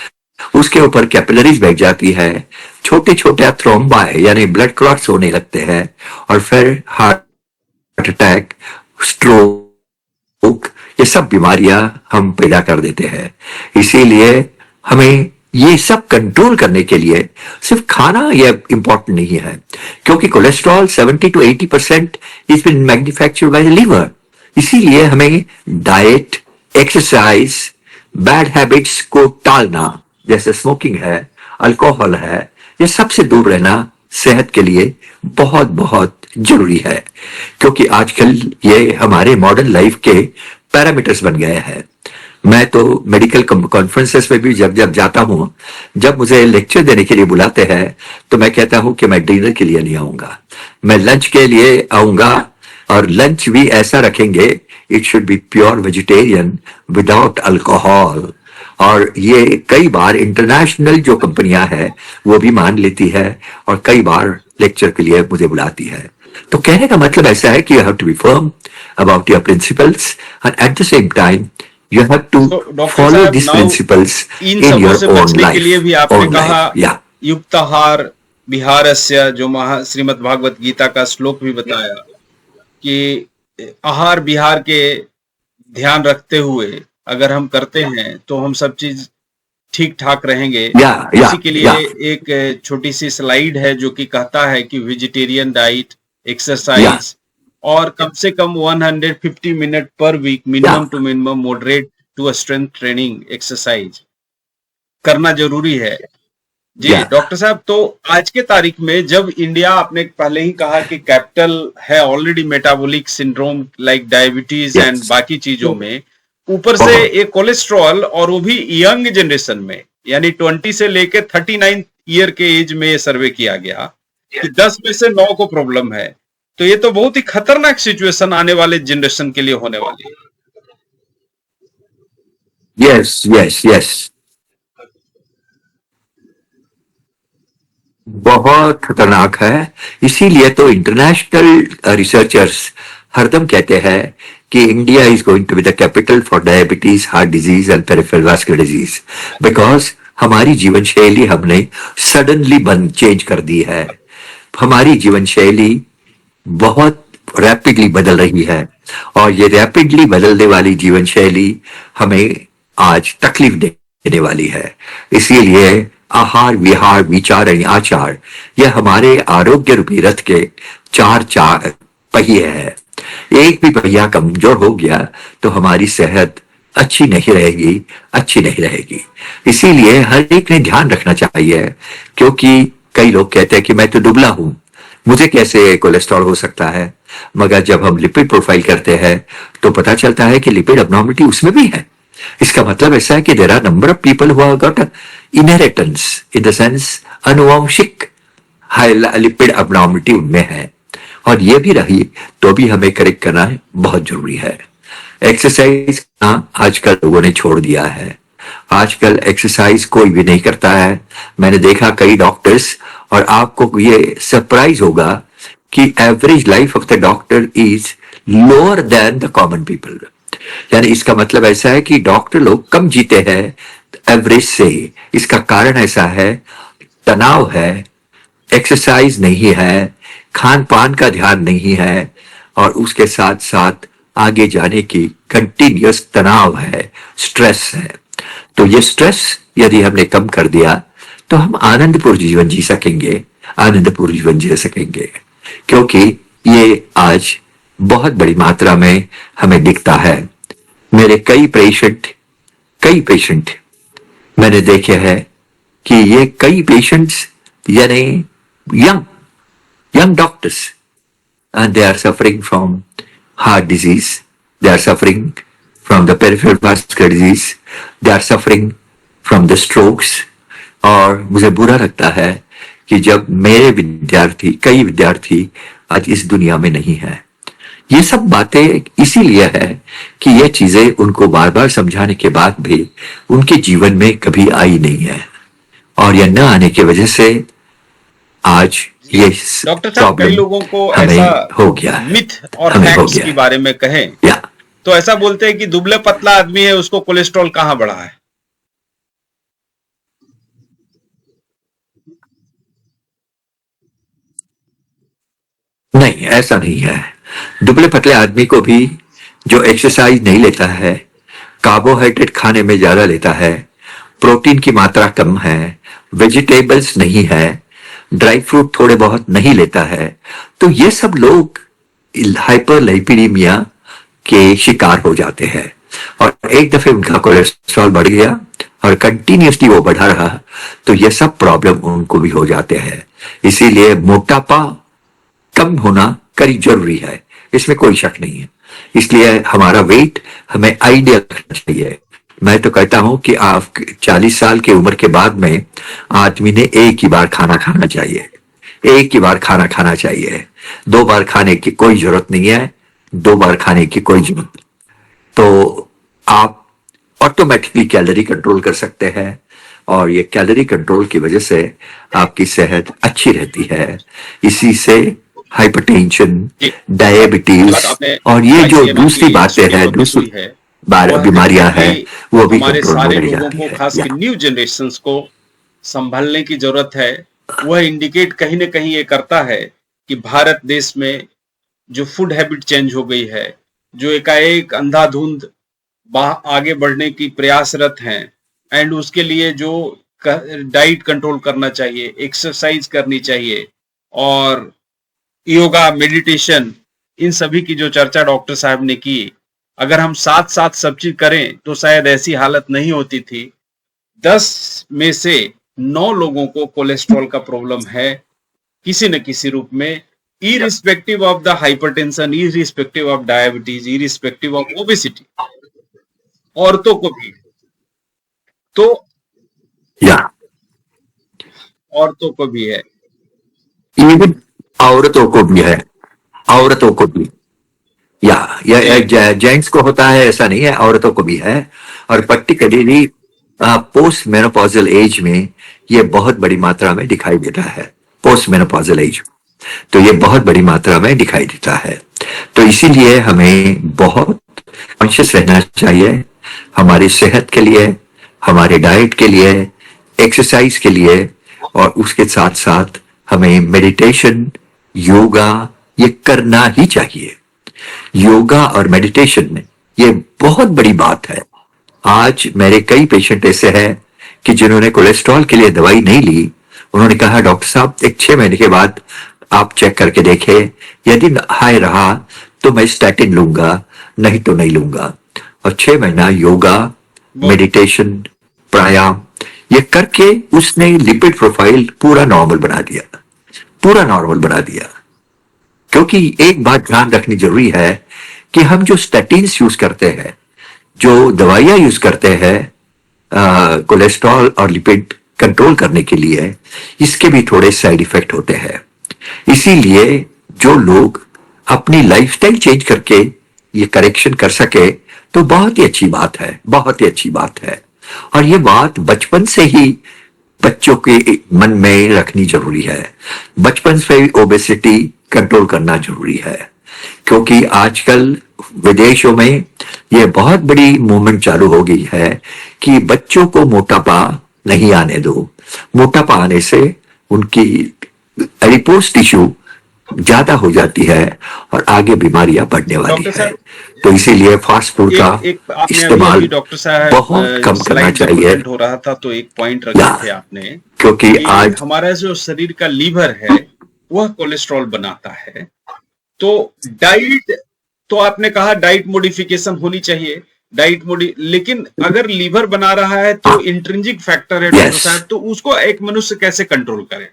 उसके ऊपर कैपिलरीज बैठ जाती है, छोटे छोटे थ्रोम्बा यानी ब्लड क्लॉट्स होने लगते हैं और फिर हार्ट अटैक, स्ट्रोक, ये सब बीमारियां हम पैदा कर देते हैं। इसीलिए हमें ये सब कंट्रोल करने के लिए सिर्फ खाना ये इंपॉर्टेंट नहीं है, क्योंकि cholesterol 70 to 80% is been manufactured by the liver. इसीलिए हमें डाइट, एक्सरसाइज, बैड हैबिट्स को टालना, जैसे स्मोकिंग है, अल्कोहल है, ये सबसे दूर रहना सेहत के लिए बहुत बहुत जरूरी है, क्योंकि आजकल ये हमारे मॉडर्न लाइफ के पैरामीटर्स बन गए हैं। मैं तो मेडिकल कॉन्फ्रेंसेस में भी जब जब जाता हूं, जब मुझे लेक्चर देने के लिए बुलाते हैं तो मैं कहता हूं कि मैं डिनर के लिए नहीं आऊंगा, मैं लंच के लिए आऊंगा, और लंच भी ऐसा रखेंगे, it should be pure vegetarian without alcohol. और ये कई बार इंटरनेशनल जो कंपनियां हैं वो भी मान लेती है और कई बार लेक्चर के लिए मुझे बुलाती है। तो कहने का मतलब ऐसा है कि you have to be firm about your principles and at the same time you have to follow these principles in in सबों your से own बचने के लिए life, भी आपने own कहा life. Yeah. युक्ताहार विहारस्य, जो श्रीमद् भागवत गीता का श्लोक भी बताया कि आहार विहार के ध्यान रखते हुए अगर हम करते हैं तो हम सब चीज ठीक ठाक रहेंगे। इसी के लिए एक छोटी सी स्लाइड है जो कि कहता है कि वेजिटेरियन डाइट, एक्सरसाइज और कम से कम 150 minute per week minimum to minimum moderate to strength training exercise करना जरूरी है। जी डॉक्टर साहब, तो आज के तारीख में जब इंडिया, आपने पहले ही कहा कि कैपिटल है already metabolic syndrome like diabetes and बाकी चीजों में, ऊपर से एक कोलेस्ट्रॉल, और वो भी यंग जनरेशन में, यानी 20 से लेके 39 ईयर के एज में ये सर्वे किया गया कि 10 में से 9 को प्रॉब्लम है। तो ये तो बहुत ही खतरनाक सिचुएशन आने वाले जनरेशन के लिए होने वाली है। यस यस यस, बहुत खतरनाक है। इसीलिए तो इंटरनेशनल रिसर्चर्स हरदम कहते हैं कि India is going to be the capital for diabetes, heart disease and peripheral vascular disease, because हमारी जीवन शैली हमने सडनली चेंज कर दी है। हमारी जीवन शैली बहुत रैपिडली बदल रही है और ये रैपिडली बदलने वाली जीवन शैली हमें आज तकलीफ देने वाली है। इसीलिए आहार, विहार, विचार एवं आचार, यह हमारे आरोग्य रूपी रथ के चार पहिए हैं। एक भी पहिया कमजोर हो गया तो हमारी सेहत अच्छी नहीं रहेगी। इसीलिए हर एक ने ध्यान रखना चाहिए, क्योंकि कई लोग कहते हैं कि मैं तो दुबला हूं, मुझे कैसे कोलेस्ट्रॉल हो सकता है। मगर जब हम लिपिड प्रोफाइल करते हैं तो पता चलता है कि लिपिड अबनॉर्मलिटी उसमें भी है। इसका मतलब ऐसा है कि there are number of people who have got inheritance, in the sense अनुवांशिक लिपिड अबनॉर्मलिटी उनमें है, और ये भी रही तो भी हमें करेक्ट करना बहुत जरूरी है। एक्सरसाइज आजकल लोगों ने छोड़ दिया है। आजकल एक्सरसाइज कोई भी नहीं करता है। मैंने देखा कई डॉक्टर्स, और आपको ये सरप्राइज होगा कि average life of the doctor is lower than the common people. यानी इसका मतलब ऐसा है कि डॉक्टर लोग कम जीते हैं एवरेज से। इसका कारण ऐसा है, तनाव है, एक्सरसाइज नहीं है, खान पान का ध्यान नहीं है, और उसके साथ साथ आगे जाने की कंटिन्यूअस तनाव है, स्ट्रेस है। तो ये स्ट्रेस यदि हमने कम कर दिया तो हम आनंदपूर्ण जीवन जी सकेंगे, क्योंकि ये आज बहुत बड़ी मात्रा में हमें दिखता है। मेरे कई पेशेंट मैंने देखे हैं कि ये कई पेशेंट्स यानी young doctors, and they are suffering from heart disease, they are suffering from the peripheral vascular disease, they are suffering from the strokes। और मुझे बुरा लगता है कि जब मेरे कई विद्यार्थी आज इस दुनिया में नहीं है। ये सब बातें इसीलिए है कि ये चीजें उनको बार बार समझाने के बाद भी उनके जीवन में कभी आई नहीं है। और यह न आने की वजह से आज ये डॉक्टर साहब, कई प्रॉब्लम लोगों को हमें ऐसा हो गया है, मिथ और हमें हो फैक्ट्स गया के है। बारे में कहें या तो ऐसा बोलते हैं कि दुबले पतला आदमी है, उसको कोलेस्ट्रॉल कहाँ बढ़ा है। नहीं, ऐसा नहीं है। दुबले पतले आदमी को भी जो एक्सरसाइज नहीं लेता है, कार्बोहाइड्रेट खाने में ज्यादा लेता है, प्रोटीन की मात्रा कम है, वेजिटेबल्स नहीं है, ड्राई फ्रूट थोड़े बहुत नहीं लेता है, तो ये सब लोग हाइपरलाइपिडीमिया के शिकार हो जाते हैं। और एक दफे उनका कोलेस्ट्रॉल बढ़ गया और कंटिन्यूसली वो बढ़ा रहा, तो ये सब प्रॉब्लम उनको भी हो जाते हैं। इसीलिए मोटापा कम होना करीब जरूरी है, इसमें कोई शक नहीं है। इसलिए हमारा वेट हमें आइडियल रखना चाहिए। मैं तो कहता हूं कि आप 40 साल की उम्र के बाद में आदमी ने एक ही बार खाना खाना चाहिए, एक ही बार खाना खाना चाहिए। 2 बार खाने की कोई जरूरत नहीं है, 2 बार खाने की कोई जरूरत नहीं। तो आप ऑटोमेटिकली कैलोरी कंट्रोल कर सकते हैं और ये कैलोरी कंट्रोल की वजह से आपकी सेहत अच्छी रहती है। इसी से हाइपरटेंशन, डायबिटीज आपने और ये जो ICMR दूसरी की बातें हैं, स्टडी दूसरी हुई है, वह बीमारियां है हैं, कि वो भी हमारे कंट्रोल सारे में रह लोगों जाती को, है। खास या कर न्यू जनरेशन्स को संभलने की जरूरत है। वह इंडिकेट कहीं ना कहीं ये करता है कि भारत देश में जो फूड हैबिट चेंज हो गई है, जो एकाएक अंधाधुंध आगे बढ़ने की प्रयासरत हैं, एंड उसके लिए जो डाइट कंट्रोल करना चाहिए, एक्सरसाइज करनी चाहिए और योगा, मेडिटेशन, इन सभी की जो चर्चा डॉक्टर साहब ने की, अगर हम साथ साथ सब चीज करें तो शायद ऐसी हालत नहीं होती थी। 10 में से 9 लोगों को कोलेस्ट्रॉल का प्रॉब्लम है किसी न किसी रूप में, irrespective of the hypertension, irrespective of diabetes, irrespective of obesity. औरतों को भी, तो या औरतों को भी है। इवन औरतों को भी है, औरतों को भी। या जेंट्स को होता है ऐसा नहीं है, औरतों को भी है। और पर्टिकुलरली पोस्ट मेनोपॉजल एज में ये बहुत बड़ी मात्रा में दिखाई देता है। पोस्ट मेनोपॉजल एज, तो ये बहुत बड़ी मात्रा में दिखाई देता है। तो इसीलिए हमें बहुत कॉन्शियस रहना चाहिए हमारी सेहत के लिए, हमारे डाइट के लिए, एक्सरसाइज के लिए, और उसके साथ साथ हमें मेडिटेशन, योगा ये करना ही चाहिए। योगा और मेडिटेशन में ये बहुत बड़ी बात है। आज मेरे कई पेशेंट ऐसे हैं कि जिन्होंने कोलेस्ट्रॉल के लिए दवाई नहीं ली, उन्होंने कहा डॉक्टर साहब एक 6 महीने के बाद आप चेक करके देखें, यदि हाई रहा तो मैं स्टैटिन लूंगा, नहीं तो नहीं लूंगा। और 6 महीना योगा, मेडिटेशन, प्राणायाम ये करके उसने लिपिड प्रोफाइल पूरा नॉर्मल बना दिया, पूरा नॉर्मल बना दिया। क्योंकि एक बात ध्यान रखनी जरूरी है कि हम जो स्टैटिन्स यूज करते हैं, जो दवाइयां यूज करते हैं कोलेस्ट्रॉल और लिपिड कंट्रोल करने के लिए, इसके भी थोड़े साइड इफेक्ट होते हैं। इसीलिए जो लोग अपनी लाइफस्टाइल चेंज करके ये करेक्शन कर सके तो बहुत ही अच्छी बात है, बहुत ही अच्छी बात है। और ये बात बचपन से ही बच्चों के मन में रखनी जरूरी है। बचपन से ही ओबेसिटी कंट्रोल करना जरूरी है, क्योंकि आजकल विदेशों में ये बहुत बड़ी मूवमेंट चालू हो गई है कि बच्चों को मोटापा नहीं आने दो। मोटापा आने से उनकी एडिपोज टिश्यू ज्यादा हो जाती है और आगे बीमारियां बढ़ने वाली है। तो इसीलिए फास्ट फूड का इस्तेमाल डॉक्टर साहब बहुत कम करना चाहिए। हो रहा था तो एक पॉइंट रखे थे आपने, क्योंकि आज हमारा जो शरीर का लीवर है वह कोलेस्ट्रॉल बनाता है। तो डाइट, तो आपने कहा डाइट मॉडिफिकेशन होनी चाहिए, लेकिन अगर लीवर बना रहा है तो इंट्रिंसिक फैक्टर है डॉक्टर साहब, तो उसको एक मनुष्य कैसे कंट्रोल करे?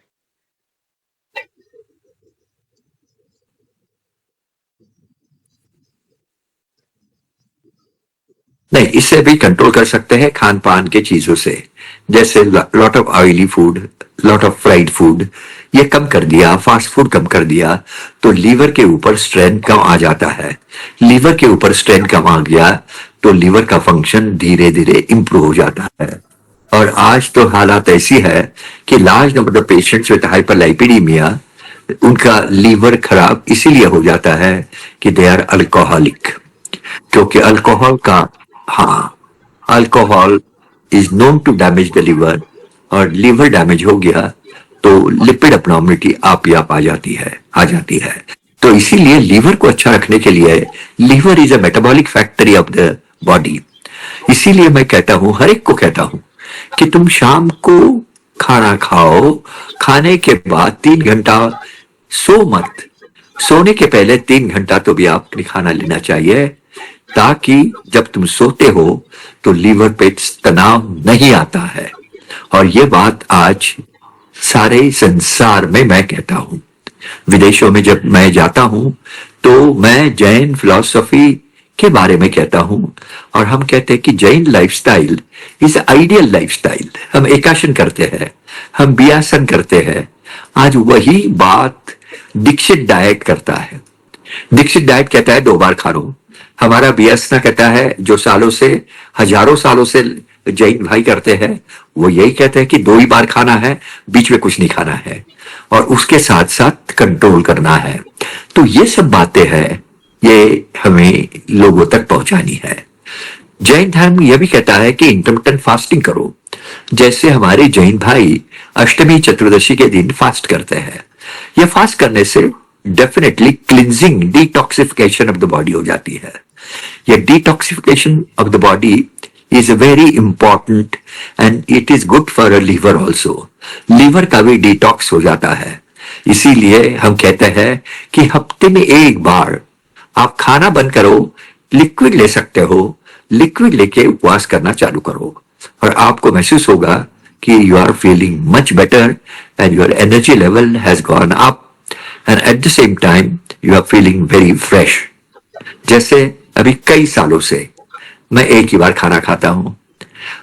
नहीं, इससे भी कंट्रोल कर सकते हैं खान पान के चीजों से, जैसे lot of oily food, lot of fried food, ये कम कर दिया, फास्ट फूड कम कर दिया, तो लीवर के ऊपर स्ट्रेन कम आ जाता है। लीवर के ऊपर स्ट्रेन कम आ गया तो लीवर का फंक्शन धीरे धीरे इंप्रूव हो जाता है। और आज तो हालात ऐसी है कि large number of patients with hyperlipidemia, उनका लीवर खराब इसीलिए हो जाता है कि दे आर अल्कोहलिक, क्योंकि अल्कोहल का, हाँ, alcohol is known to damage the liver, और लीवर डैमेज हो गया तो लिपिड एब्नॉर्मलिटी आप ही आप आ जाती है। तो इसीलिए लीवर को अच्छा रखने के लिए, liver is a metabolic factory of the body. इसीलिए मैं कहता हूं, हर एक को कहता हूं कि तुम शाम को खाना खाओ, खाने के बाद 3 घंटा सो मत, सोने के पहले 3 घंटा तो भी आपने खाना लेना चाहिए, ताकि जब तुम सोते हो तो लीवर पे तनाव नहीं आता है। और ये बात आज सारे संसार में मैं कहता हूं। विदेशों में जब मैं जाता हूं तो मैं जैन फिलॉसफी के बारे में कहता हूं, और हम कहते हैं कि Jain lifestyle is ideal lifestyle. हम एकासन करते हैं, हम बियासन करते हैं। आज वही बात दीक्षित डाइट करता है। दीक्षित डाइट कहता है 2 बार खा लो। हमारा बियासना कहता है, जो सालों से, हजारों सालों से जैन भाई करते हैं, वो यही कहते हैं कि 2 ही बार खाना है, बीच में कुछ नहीं खाना है, और उसके साथ साथ कंट्रोल करना है। तो ये सब बातें हैं, ये हमें लोगों तक पहुंचानी है। जैन धर्म यह भी कहता है कि इंटरमिटेंट फास्टिंग करो, जैसे हमारे जैन भाई अष्टमी चतुर्दशी के दिन फास्ट करते हैं। यह फास्ट करने से definitely cleansing, detoxification of the body हो जाती है। यह detoxification of the body is very important and it is good for a liver also. Liver का भी डिटॉक्स हो जाता है। इसीलिए हम कहते हैं कि हफ्ते में 1 बार आप खाना बंद करो, लिक्विड ले सकते हो, लिक्विड लेके उपवास करना चालू करो, और आपको महसूस होगा कि you are feeling much better and your energy level has gone up, and at the same time you are feeling very fresh. जैसे अभी कई सालों से मैं 1 ही बार खाना खाता हूं,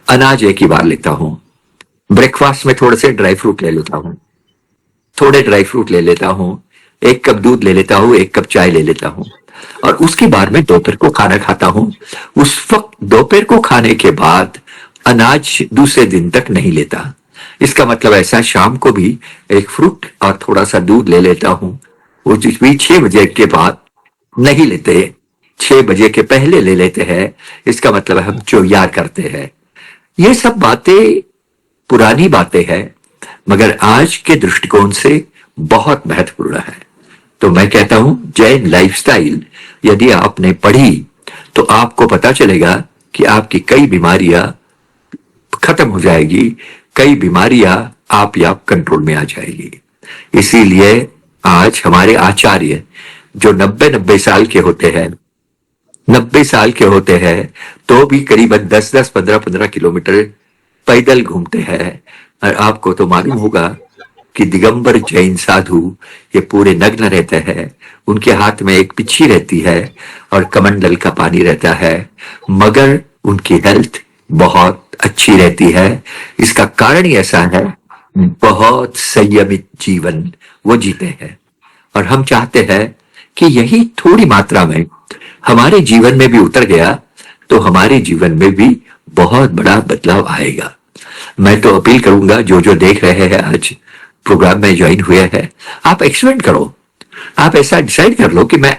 अनाज 1 ही बार लेता हूं, ब्रेकफास्ट में थोड़े से ड्राई फ्रूट ले लेता हूं, थोड़े ड्राई फ्रूट ले लेता हूं, 1 कप दूध ले लेता हूं, 1 कप चाय ले लेता हूं, और उसके बाद में दोपहर को खाना खाता हूं। उस वक्त दोपहर को खाने के बाद अनाज दूसरे दिन तक नहीं लेता। इसका मतलब ऐसा, शाम को भी 1 फ्रूट और थोड़ा सा दूध ले लेता हूं। वो भी 6 बजे के बाद नहीं लेते, 6 बजे के पहले ले लेते हैं। इसका मतलब हम चोयार करते हैं। ये सब बातें पुरानी बातें हैं, मगर आज के दृष्टिकोण से बहुत महत्वपूर्ण है। तो मैं कहता हूं, जैन लाइफस्टाइल यदि आपने पढ़ी तो आपको पता चलेगा कि आपकी कई बीमारियां खत्म हो जाएगी, कई बीमारियां आप ही आप कंट्रोल में आ जाएगी। इसीलिए आज हमारे आचार्य जो 90-90 साल के होते हैं, 90 साल के होते हैं, तो भी करीबन 10-10, 15-15 किलोमीटर पैदल घूमते हैं। और आपको तो मालूम होगा कि दिगंबर जैन साधु ये पूरे नग्न रहते हैं, उनके हाथ में एक पिच्छी रहती है और कमंडल का पानी रहता है, मगर उनकी हेल्थ बहुत अच्छी रहती है। इसका कारण ही ऐसा है, बहुत संयमित जीवन वो जीते हैं। और हम चाहते हैं कि यही थोड़ी मात्रा में हमारे जीवन में भी उतर गया तो हमारे जीवन में भी बहुत बड़ा बदलाव आएगा। मैं तो अपील करूंगा, जो जो देख रहे हैं आज प्रोग्राम में ज्वाइन हुए हैं, आप एक्सपेरिमेंट करो। आप ऐसा डिसाइड कर लो कि मैं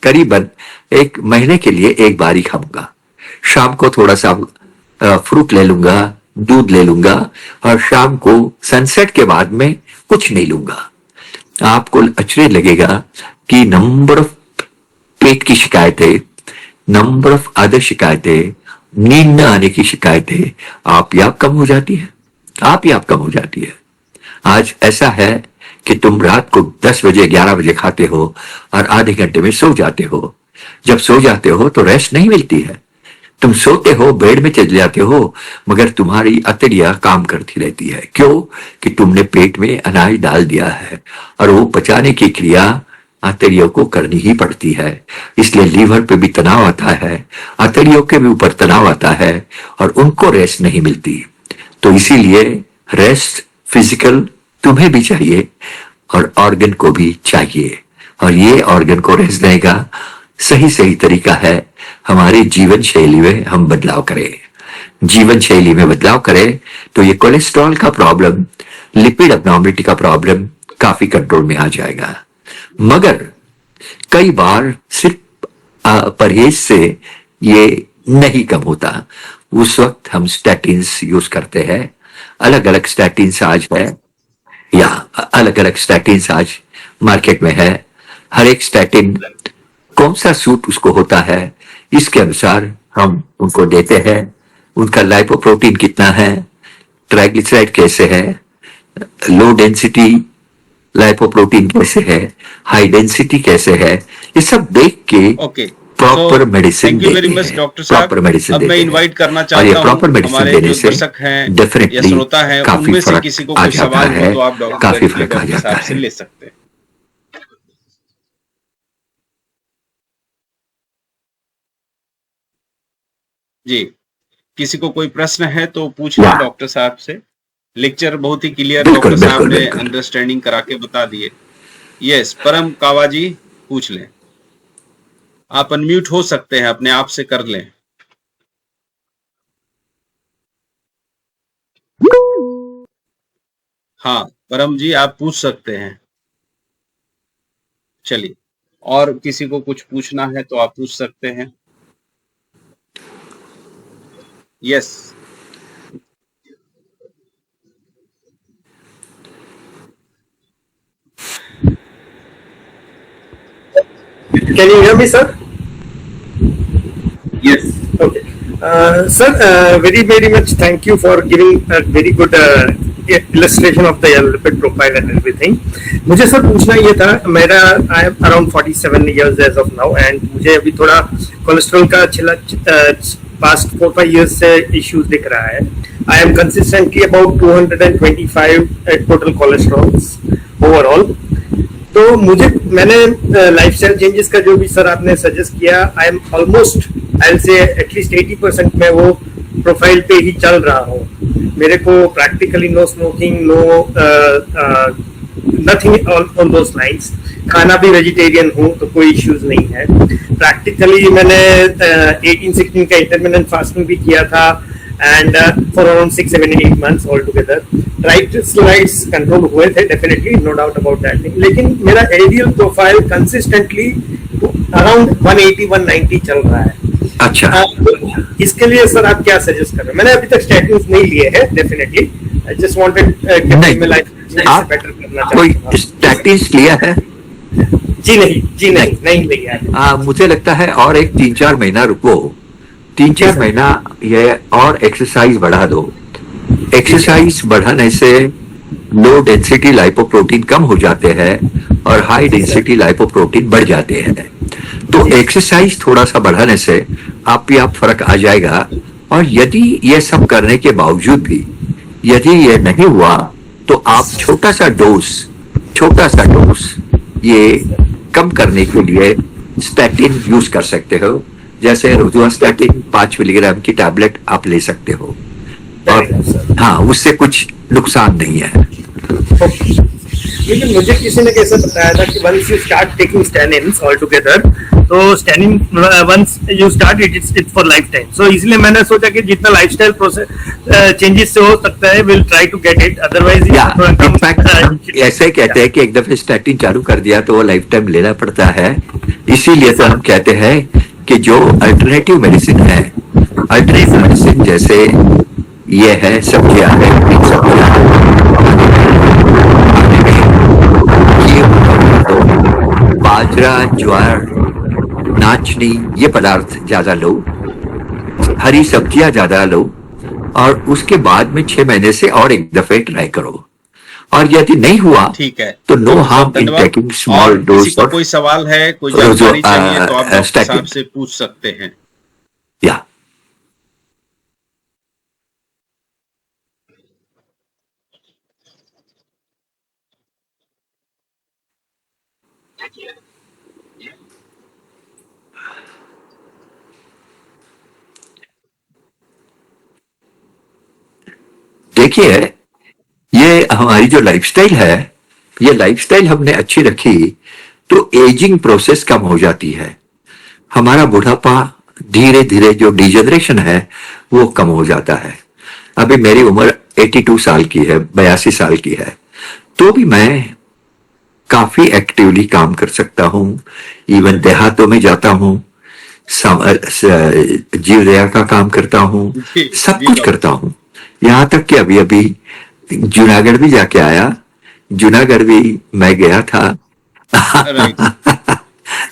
करीबन 1 महीने के लिए 1 बार ही खाऊंगा। शाम को थोड़ा सा फ्रूट ले लूंगा, दूध ले लूंगा, और शाम को सनसेट के बाद में कुछ नहीं लूंगा। आपको आश्चर्य लगेगा कि नंबर ऑफ पेट की शिकायतें, नंबर ऑफ अदर शिकायतें, नींद न आने की शिकायतें आप ही आप कम हो जाती है, आप ही आप कम हो जाती है। आज ऐसा है कि तुम रात को 10 बजे 11 बजे खाते हो और आधे घंटे में सो जाते हो। जब सो जाते हो तो रेस्ट नहीं मिलती है। तुम सोते हो, बेड में चले जाते हो, मगर तुम्हारी अतड़ियां काम करती रहती है। क्यों? कि तुमने पेट में अनाज डाल दिया है और वो पचाने की क्रिया अतड़ियों को करनी ही पड़ती है। इसलिए लीवर पे भी तनाव आता है, अतड़ियों के भी ऊपर तनाव आता है और उनको रेस्ट नहीं मिलती। तो इसीलिए रेस्ट फिजिकल तुम्हें भी चाहिए और ऑर्गन को भी चाहिए, और ये ऑर्गन को रेस्ट देगा सही सही तरीका है हमारी जीवन शैली में हम बदलाव करें। जीवन शैली में बदलाव करें तो ये कोलेस्ट्रॉल का प्रॉब्लम, लिपिड अबनॉर्मलिटी का प्रॉब्लम काफी कंट्रोल में आ जाएगा। मगर कई बार सिर्फ परहेज से ये नहीं कम होता। उस वक्त हम स्टैटिन्स यूज करते हैं। अलग अलग स्टैटिन्स आज है, या अलग अलग स्टैटिन्स आज मार्केट में है। हर एक स्टैटिन कौन सा सूट उसको होता है, इसके अनुसार हम उनको देते हैं। उनका लाइपोप्रोटीन कितना है, ट्राइग्लिसराइड कैसे है, लो डेंसिटी लाइपोप्रोटीन कैसे है, हाई डेंसिटी कैसे है, ये सब देख के okay, proper medicine thank you very much doctor साहब। प्रॉपर मेडिसिन अब मैं देते इनवाइट करना हैं। और चाहता ये हूँ प्रॉपर मेडिसिन हमारे देने जो से दर्शक हैं या डेफिनेटली श्रोता हैं, काफी उनमें से फर्क किसी को आ कोई जाता सवाल हो है, तो आप काफी डायरेक्टली फर्क आ डॉक्टर जाता साहब से है। ले सकते हैं। जी, किसी को कोई प्रश्न है तो पूछ ले डॉक्टर साहब से। लेक्चर बहुत ही क्लियर बिल्कुल डॉक्टर साहब बिल्कुल ने बिल्कुल। अंडरस्टैंडिंग करा के बता दिए। यस, परम कावाजी पूछ लें। आप अनम्यूट हो सकते हैं, अपने आप से कर लें। हाँ परम जी, आप पूछ सकते हैं। चलिए, और किसी को कुछ पूछना है तो आप पूछ सकते हैं। Yes, Can you hear me, sir? Yes, Okay. Sir, very much thank you for giving a very good illustration of the lipid profile and everything. मुझे सर पूछना ये था, मेरा I am around 47 years as of now and मुझे अभी थोड़ा cholesterol का past 4-5 years से issues दिख रहा है. I am consistently about 225 total cholesterols overall. तो मैंने लाइफस्टाइल चेंजेस का जो भी सर आपने सजेस्ट किया, I am almost I will say at least 80% में वो प्रोफाइल पे ही चल रहा हूँ। मेरे को practically no smoking, no nothing on those lines. खाना भी वेजिटेरियन हूँ तो कोई इश्यूज नहीं है। प्रैक्टिकली मैंने 18-16 का इंटरमिटेंट फास्टिंग भी किया था and for around 6, 7, 8 months altogether. Triglycerides control हुए थे definitely, no doubt about that thing. लेकिन मेरा LDL प्रोफाइल consistently around 180-190 चल रहा है। अच्छा, इसके लिए सर आप क्या सजेस्ट कर रहे हैं? मैंने अभी तक स्टैटिन्स नहीं लिए हैं definitely. I just wanted नहीं, लाइफ आप बेटर करना कोई चाहता हूँ। स्टैटिन्स लिया है? जी नहीं लिया है। मुझे लगता है और एक 3-4 महीना रुको। 3-4 महीना ये और एक्सरसाइज बढ़ा दो। एक्सरसाइज बढ़ाने से लो डेंसिटी लाइपोप्रोटीन कम हो जाते हैं और हाई डेंसिटी लाइपोप्रोटीन बढ़ जाते हैं। तो एक्सरसाइज थोड़ा सा बढ़ाने से आप फर्क आ जाएगा। और यदि ये सब करने के बावजूद भी यदि ये नहीं हुआ तो आप छोटा सा डोज ये कम करने के लिए स्टैटिन यूज कर सकते हो। जैसे रोजुस्टैटिन 5 मिलीग्राम की टैबलेट आप ले सकते हो, और हाँ, उससे कुछ नुकसान नहीं है। लेकिन मुझे किसी ने कैसे बताया था कि once you start taking statins altogether, तो statin once you start it's for lifetime. So इसलिए मैंने सोचा कि जितना लाइफस्टाइल प्रोसेस चेंजेस से हो सकता है we'll try to get it. Otherwise in fact ऐसे कहते हैं कि एक दफे स्टैटिन चालू कर दिया तो वो लाइफ टाइम लेना पड़ता है। इसीलिए तो हम कहते हैं कि जो अल्टरनेटिव मेडिसिन है, अल्टरनेटिव मेडिसिन जैसे ये है, सब्जियां है, ग्रीन सब्जियां, बाजरा, ज्वार, नाचनी, ये पदार्थ ज्यादा लो, हरी सब्जियां ज्यादा लो, और उसके बाद में 6 महीने से और एक दफे ट्राई करो। और यदि नहीं हुआ ठीक है, तो no harm in taking small dose. किसी को कोई सवाल है, कोई जानकारी चाहिए तो आप डॉक्टर साहब से पूछ सकते हैं। या देखिए, ये हमारी जो लाइफस्टाइल है, ये लाइफस्टाइल हमने अच्छी रखी तो एजिंग प्रोसेस कम हो जाती है। हमारा बुढ़ापा धीरे धीरे जो डिजेनरेशन है वो कम हो जाता है। अभी मेरी उम्र 82 साल की है, 82 साल की है, तो भी मैं काफी एक्टिवली काम कर सकता हूँ। इवन देहातों में जाता हूँ, जीव दया का काम करता हूँ, जी सब जी कुछ डॉक्टर। करता हूँ। यहाँ तक कि अभी अभी जूनागढ़ भी जाके आया। जूनागढ़ भी मैं गया था। राइट।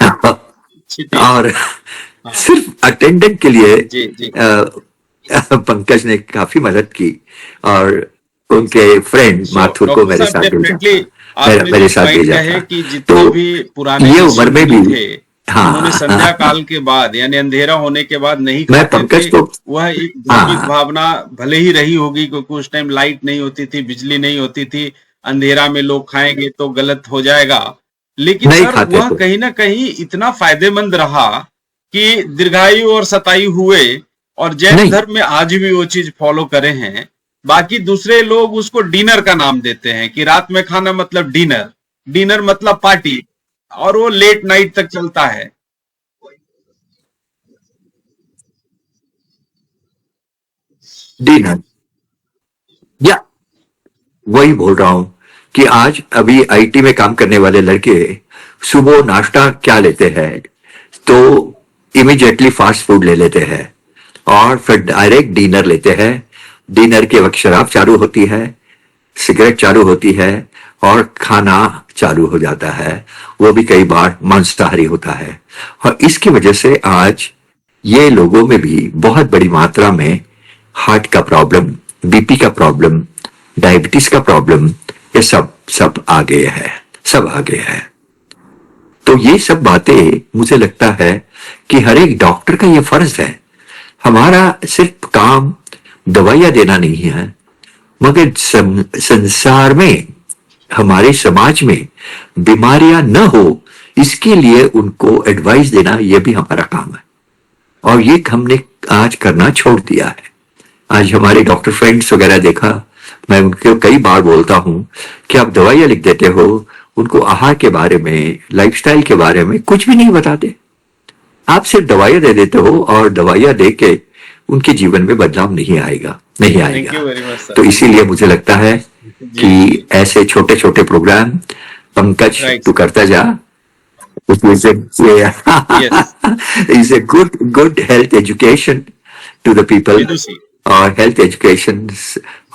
अच्छी थी। और हाँ। सिर्फ अटेंडेंट के लिए जी जी पंकज ने काफी मदद की, और उनके फ्रेंड सो माथुर को डॉक्टर मेरे साहब साथ भेजा डेफिनेटली था, आपने मेरे जो साथ पॉइंट भेजा कहे था। कि तो जितने भी पुराने ये ऋषि उम्र में मुनि भी, थे उन्होंने संध्या हाँ, काल के बाद यानी अंधेरा होने के बाद नहीं मैं खाते थे। पंकज को, वह एक धार्मिक हाँ, भावना भले ही रही होगी क्योंकि उस टाइम लाइट नहीं होती थी, बिजली नहीं होती थी, अंधेरा में लोग खाएंगे तो गलत हो जाएगा। लेकिन नहीं सर खाते वह थे। कहीं ना कहीं इतना फायदेमंद रहा कि दीर्घायु और शतायु हुए, और जैन नहीं, धर्म में आज भी वो चीज फॉलो करे हैं। बाकी दूसरे लोग उसको डिनर का नाम देते हैं कि रात में खाना मतलब डिनर, डिनर मतलब पार्टी, और वो लेट नाइट तक चलता है। डिनर, या वही बोल रहा हूं कि आज अभी आईटी में काम करने वाले लड़के सुबह नाश्ता क्या लेते हैं, तो इमिडिएटली फास्ट फूड ले लेते हैं, और फिर डायरेक्ट डिनर लेते हैं। डिनर के वक्त शराब चालू होती है, सिगरेट चालू होती है, और खाना चालू हो जाता है। वो भी कई बार मांसाहारी होता है। और इसकी वजह से आज ये लोगों में भी बहुत बड़ी मात्रा में हार्ट का प्रॉब्लम, बीपी का प्रॉब्लम, डायबिटीज का प्रॉब्लम, ये सब सब आ गए है, सब आ गए है। तो ये सब बातें मुझे लगता है कि हर एक डॉक्टर का ये फर्ज है। हमारा सिर्फ काम दवाइयां देना नहीं है, मगर संसार में, हमारे समाज में बीमारियां न हो, इसके लिए उनको एडवाइस देना यह भी हमारा काम है। और ये हमने आज करना छोड़ दिया है। आज हमारे डॉक्टर फ्रेंड्स वगैरह देखा, मैं उनको कई बार बोलता हूं कि आप दवाइयां लिख देते हो, उनको आहार के बारे में, लाइफस्टाइल के बारे में कुछ भी नहीं बताते। आप सिर्फ दवाइयां दे देते हो, और दवाइयां दे के उनके जीवन में बदलाव नहीं आएगा, नहीं थैंक आएगा। यू वेरी मच तो सर। इसीलिए मुझे लगता है जी कि ऐसे छोटे छोटे प्रोग्राम पंकज राइट तू सर। करता जा, which yes is a good health education to the people, विदुषी, और हेल्थ एजुकेशन।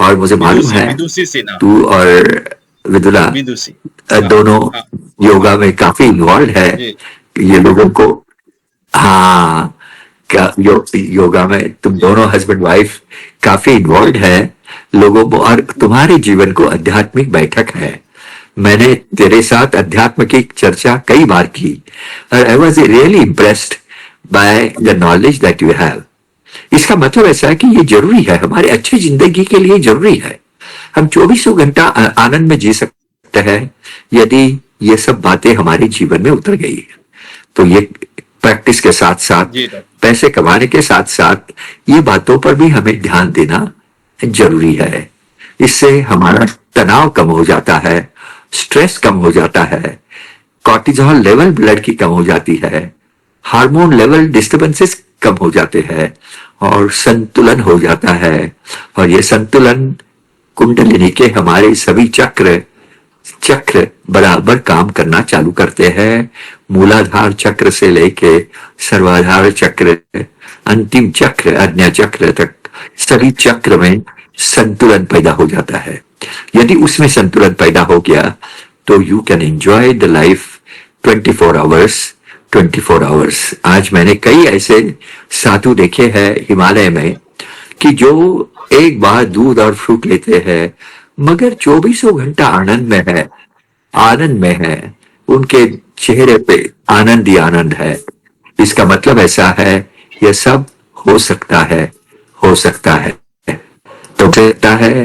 और मुझे मालूम विदुषी है विदुषी सिन्हा, तू और विदुला विदुषी। हाँ दोनों हाँ योगा में काफी इन्वॉल्व है। जी ये लोगों को, हाँ, क्या योगा में तुम दोनों हस्बैंड वाइफ काफी इन्वॉल्व है लोगों को। और तुम्हारे जीवन को आध्यात्मिक बैठक है। मैंने तेरे साथ अध्यात्म की चर्चा कई बार की, और I was really impressed by the knowledge that you have. इसका मतलब ऐसा है कि ये जरूरी है, हमारे अच्छी जिंदगी के लिए जरूरी है। हम 24 घंटा आनंद में जी सकते हैं यदि ये सब बातें हमारे जीवन में उतर गई है। तो ये प्रैक्टिस के साथ साथ, जी डॉक्टर। पैसे कमाने के साथ साथ, ये बातों पर भी हमें ध्यान देना जरूरी है। इससे हमारा तनाव कम हो जाता है, स्ट्रेस कम हो जाता है, कॉर्टिजोल लेवल ब्लड की कम हो जाती है, हार्मोन लेवल डिस्टर्बेंसेस कम हो जाते हैं, और संतुलन हो जाता है। और ये संतुलन, कुंडलिनी के हमारे सभी चक्र चक्र बराबर काम करना चालू करते हैं। मूलाधार चक्र से लेके सर्वाधार चक्र, अंतिम चक्र आज्ञा चक्र तक, सभी चक्र में संतुलन पैदा हो जाता है। यदि उसमें संतुलन पैदा हो गया तो you can enjoy the life 24 hours 24 hours. आज मैंने कई ऐसे साधु देखे हैं हिमालय में कि जो एक बार दूध और फ्रूट लेते हैं, मगर 24 घंटा आनंद में है, आनंद में है। उनके चेहरे पे आनंद ही आनंद है। इसका मतलब ऐसा है, यह सब हो सकता है, हो सकता है। तो कहता है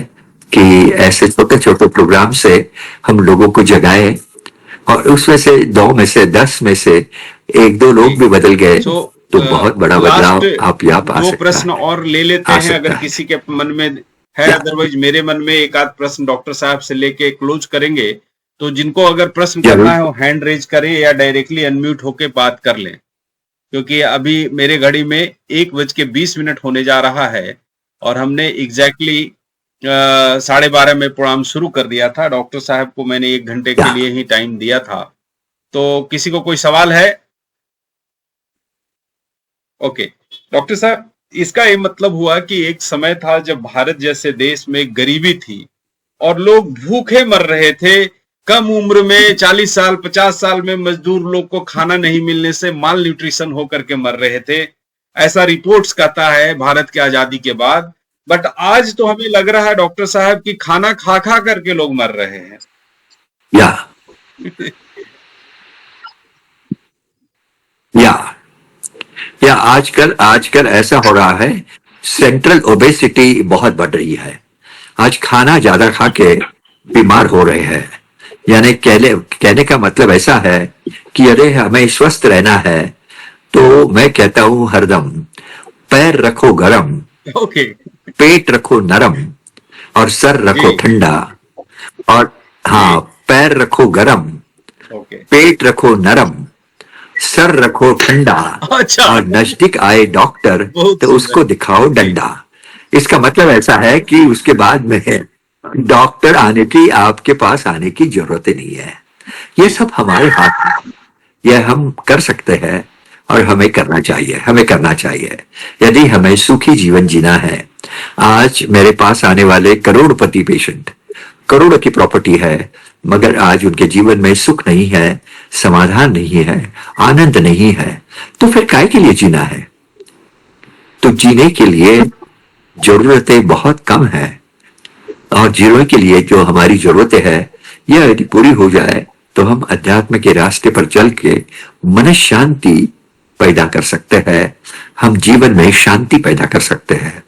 कि ऐसे छोटे छोटे प्रोग्राम से हम लोगों को जगाए, और उसमें से 2 में से 10 में से 1-2 लोग भी बदल गए, सो तो बहुत बड़ा बदलाव लास्ट आप यहाँ पा 2 सकता प्रश्न है, और ले लेते आ हैं सकता अगर है। किसी के मन में है, या, अदरवाइज मेरे मन में एक आध प्रश्न डॉक्टर साहब से लेके क्लोज करेंगे। तो जिनको अगर प्रश्न जरूर। करना है वो हैंड रेज करें या डायरेक्टली अनम्यूट होके बात कर लें। क्योंकि अभी मेरे घड़ी में 1:20 होने जा रहा है और हमने एग्जैक्टली 12:30 में प्रोग्राम शुरू कर दिया था। डॉक्टर साहब को मैंने 1 घंटे के या लिए ही टाइम दिया था। तो किसी को कोई सवाल है? ओके डॉक्टर साहब, इसका ये मतलब हुआ कि एक समय था जब भारत जैसे देश में गरीबी थी और लोग भूखे मर रहे थे। कम उम्र में 40 साल 50 साल में मजदूर लोग को खाना नहीं मिलने से माल न्यूट्रिशन होकर के मर रहे थे। ऐसा रिपोर्ट्स कहता है भारत की आजादी के बाद। बट आज तो हमें लग रहा है डॉक्टर साहब कि खाना खा खा करके लोग मर रहे हैं। या या या आजकल आजकल ऐसा हो रहा है, सेंट्रल ओबेसिटी बहुत बढ़ रही है। आज खाना ज्यादा खा के बीमार हो रहे हैं। यानी कहने का मतलब ऐसा है कि अरे हमें स्वस्थ रहना है, तो मैं कहता हूं हरदम पैर रखो गरम, ओके पेट रखो नरम और सर रखो जी ठंडा। और जी हाँ, पैर रखो गरम, ओके पेट रखो नरम, सर रखो ठंडा अच्छा और नजदीक आए डॉक्टर बहुत तो सुंदर उसको दिखाओ जी डंडा। इसका मतलब ऐसा है कि उसके बाद में डॉक्टर आने की, आपके पास आने की जरूरत ही नहीं है। ये सब हमारे हाथ में, यह हम कर सकते हैं और हमें करना चाहिए, हमें करना चाहिए यदि हमें सुखी जीवन जीना है। आज मेरे पास आने वाले करोड़पति पेशेंट, करोड़ों की प्रॉपर्टी है, मगर आज उनके जीवन में सुख नहीं है, समाधान नहीं है, आनंद नहीं है। तो फिर काय के लिए जीना है? तो जीने के लिए जरूरतें बहुत कम है और जीने के लिए जो हमारी जरूरतें है, यह यदि पूरी हो जाए तो हम अध्यात्म के रास्ते पर चल के मन शांति पैदा कर सकते हैं। हम जीवन में शांति पैदा कर सकते हैं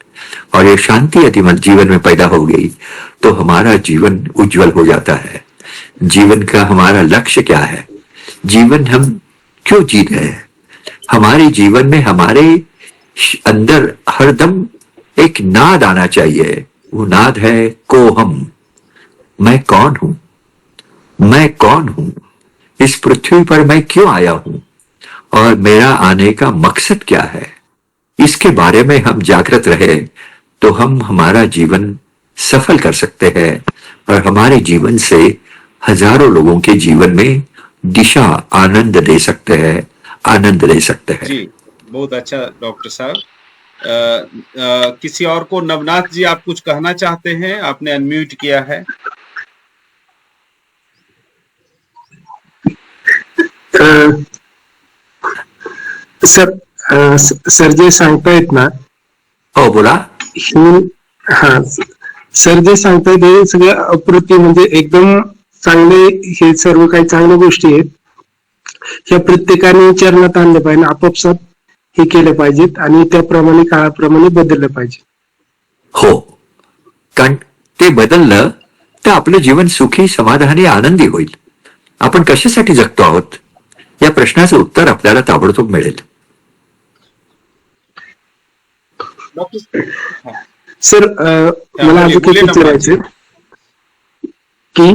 और ये शांति यदि जीवन में पैदा हो गई तो हमारा जीवन उज्जवल हो जाता है। जीवन का हमारा लक्ष्य क्या है? जीवन हम क्यों जी रहे हैं? हमारे जीवन में हमारे अंदर हरदम एक नाद आना चाहिए। वो नाद है कोहम। मैं कौन हूं? मैं कौन हूं? इस पृथ्वी पर मैं क्यों आया हूं और मेरा आने का मकसद क्या है? इसके बारे में हम जागृत रहे तो हम हमारा जीवन सफल कर सकते हैं और हमारे जीवन से हजारों लोगों के जीवन में दिशा, आनंद दे सकते हैं, आनंद दे सकते हैं। जी बहुत अच्छा डॉक्टर साहब। किसी और को, नवनाथ जी आप कुछ कहना चाहते हैं? आपने अनम्यूट किया है। सर जे सांगतायत ना, हो बोला। हा सर जे सांगतायत हे सगळं अप्रतिम, म्हणजे एकदम चांगले, हे सर्व काही चांगल्या गोष्टी आहेत. ह्या प्रत्येकाने चरणात आणले पाहिजे, आपापसात हे केले पाहिजेत आणि त्याप्रमाणे काळाप्रमाणे बदललं पाहिजे. हो, कारण ते बदललं तर आपलं जीवन सुखी, समाधानी, आनंदी होईल. आपण कशासाठी जगतो आहोत या प्रश्नाचं उत्तर आपल्याला ताबडतोब मिळेल. डॉक्टर हाँ, सर मला बोलिए अजून बोलिए एक नवनाथ जी। विचारायचं की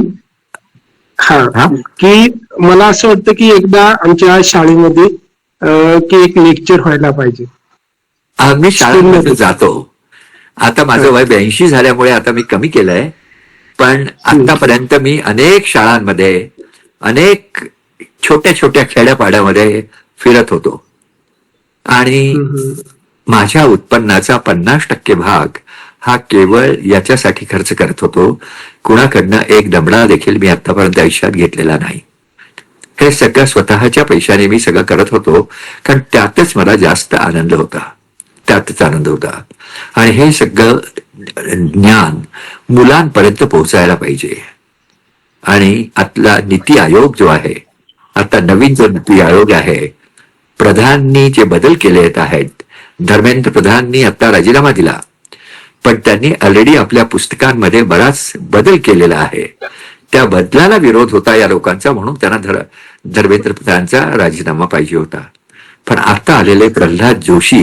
हा हा की मला असं वाटतं की एकदा आमच्या शाळेमध्ये की एक लेक्चर व्हायला पाहिजे मी शाळेमध्ये स्कूलमध्ये. जातो. आता माझं वय 82 झाल्यामुळे आता मी कमी केलंय, पण आतापर्यंत मी अनेक शाळांमध्ये, अनेक छोट्या छोट्या खेड्यापाड्यामध्ये फिरत होतो आणि माझ्या उत्पन्नाचा 50% भाग हा केवळ याच्यासाठी खर्च करत होतो. कुणाकडनं एक दमडा देखील मी आतापर्यंत आयुष्यात घेतलेला नाही. हे सगळं स्वतःच्या पैशाने मी सगळं करत होतो, कारण त्यातच मला जास्त आनंद होता, त्यातच आनंद होता. आणि हे सगळं ज्ञान मुलांपर्यंत पोहोचायला पाहिजे. आणि आतला नीती आयोग जो आहे, आता नवीन जो नीती आयोग आहे, प्रधाननी जे बदल केले आहेत, धर्मेंद्र प्रधाननी आता राजीनामा दिला, पण त्यांनी ऑलरेडी आपल्या पुस्तकांमध्ये बराच बदल केलेला आहे. त्या बदलाला विरोध होता या लोकांचा, म्हणून त्यांना धर्मेंद्र प्रधानचा राजीनामा पाहिजे होता. पण आता आलेले प्रल्हाद जोशी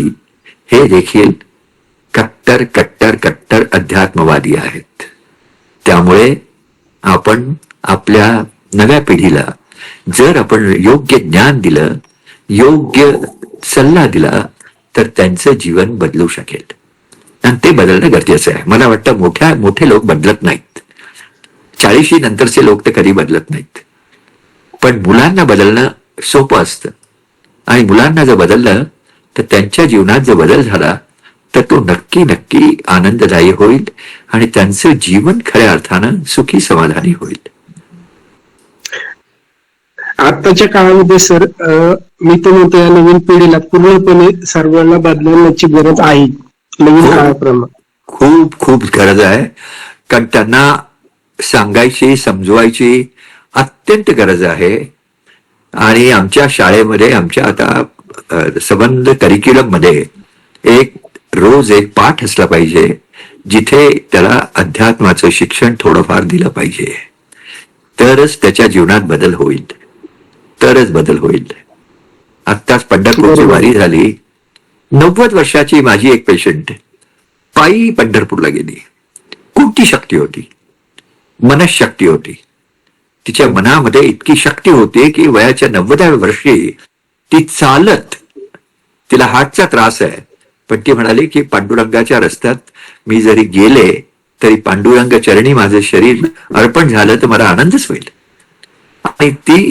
हे देखील कट्टर कट्टर कट्टर अध्यात्मवादी आहेत. त्यामुळे आपण आपल्या नव्या पिढीला जर आपण योग्य ज्ञान दिलं, योग्य सल्ला दिला तर त्यांचं जीवन बदलू शकेल. आणि ते बदलणं गरजेचं आहे. मला वाटतं मोठे लोक बदलत नाहीत, 40 नंतरचे लोक तर कधी बदलत नाहीत, पण मुलांना बदलणं सोपं असतं. आणि मुलांना जर बदललं तर त्यांच्या जीवनात जर बदल झाला तर तो नक्की नक्की आनंददायी होईल आणि त्यांचं जीवन खऱ्या अर्थानं सुखी समाधानी होईल. आताच्या काळामध्ये सर मी तर म्हणतो या नवीन पिढीला पूर्णपणे सर्वांना बदलण्याची गरज आहे नवीन काळाप्रमाणे. खूप खूप गरज आहे, कारण त्यांना सांगायची समजवायची अत्यंत गरज आहे. आणि आमच्या शाळेमध्ये आमच्या आता संबंध करिक्युलम मध्ये रोज एक पाठ असला पाहिजे जिथे त्याला अध्यात्माचं शिक्षण थोडंफार दिलं पाहिजे. तरच त्याच्या जीवनात बदल होईल, तरच बदल होईल. आत्ताच पंढरपूरची वारी झाली. 90 वर्षाची माझी एक पेशंट पायी पंढरपूरला गेली. कोणती शक्ती होती? मनशक्ती होती. तिच्या मनामध्ये इतकी शक्ती होती की वयाच्या 90व्या वर्षी ती चालत, तिला हार्टचा त्रास आहे, पण ती म्हणाली की पांडुरंगाच्या रस्त्यात मी जरी गेले तरी पांडुरंग चरणी माझं शरीर अर्पण झालं तर मला आनंदच होईल. आणि ती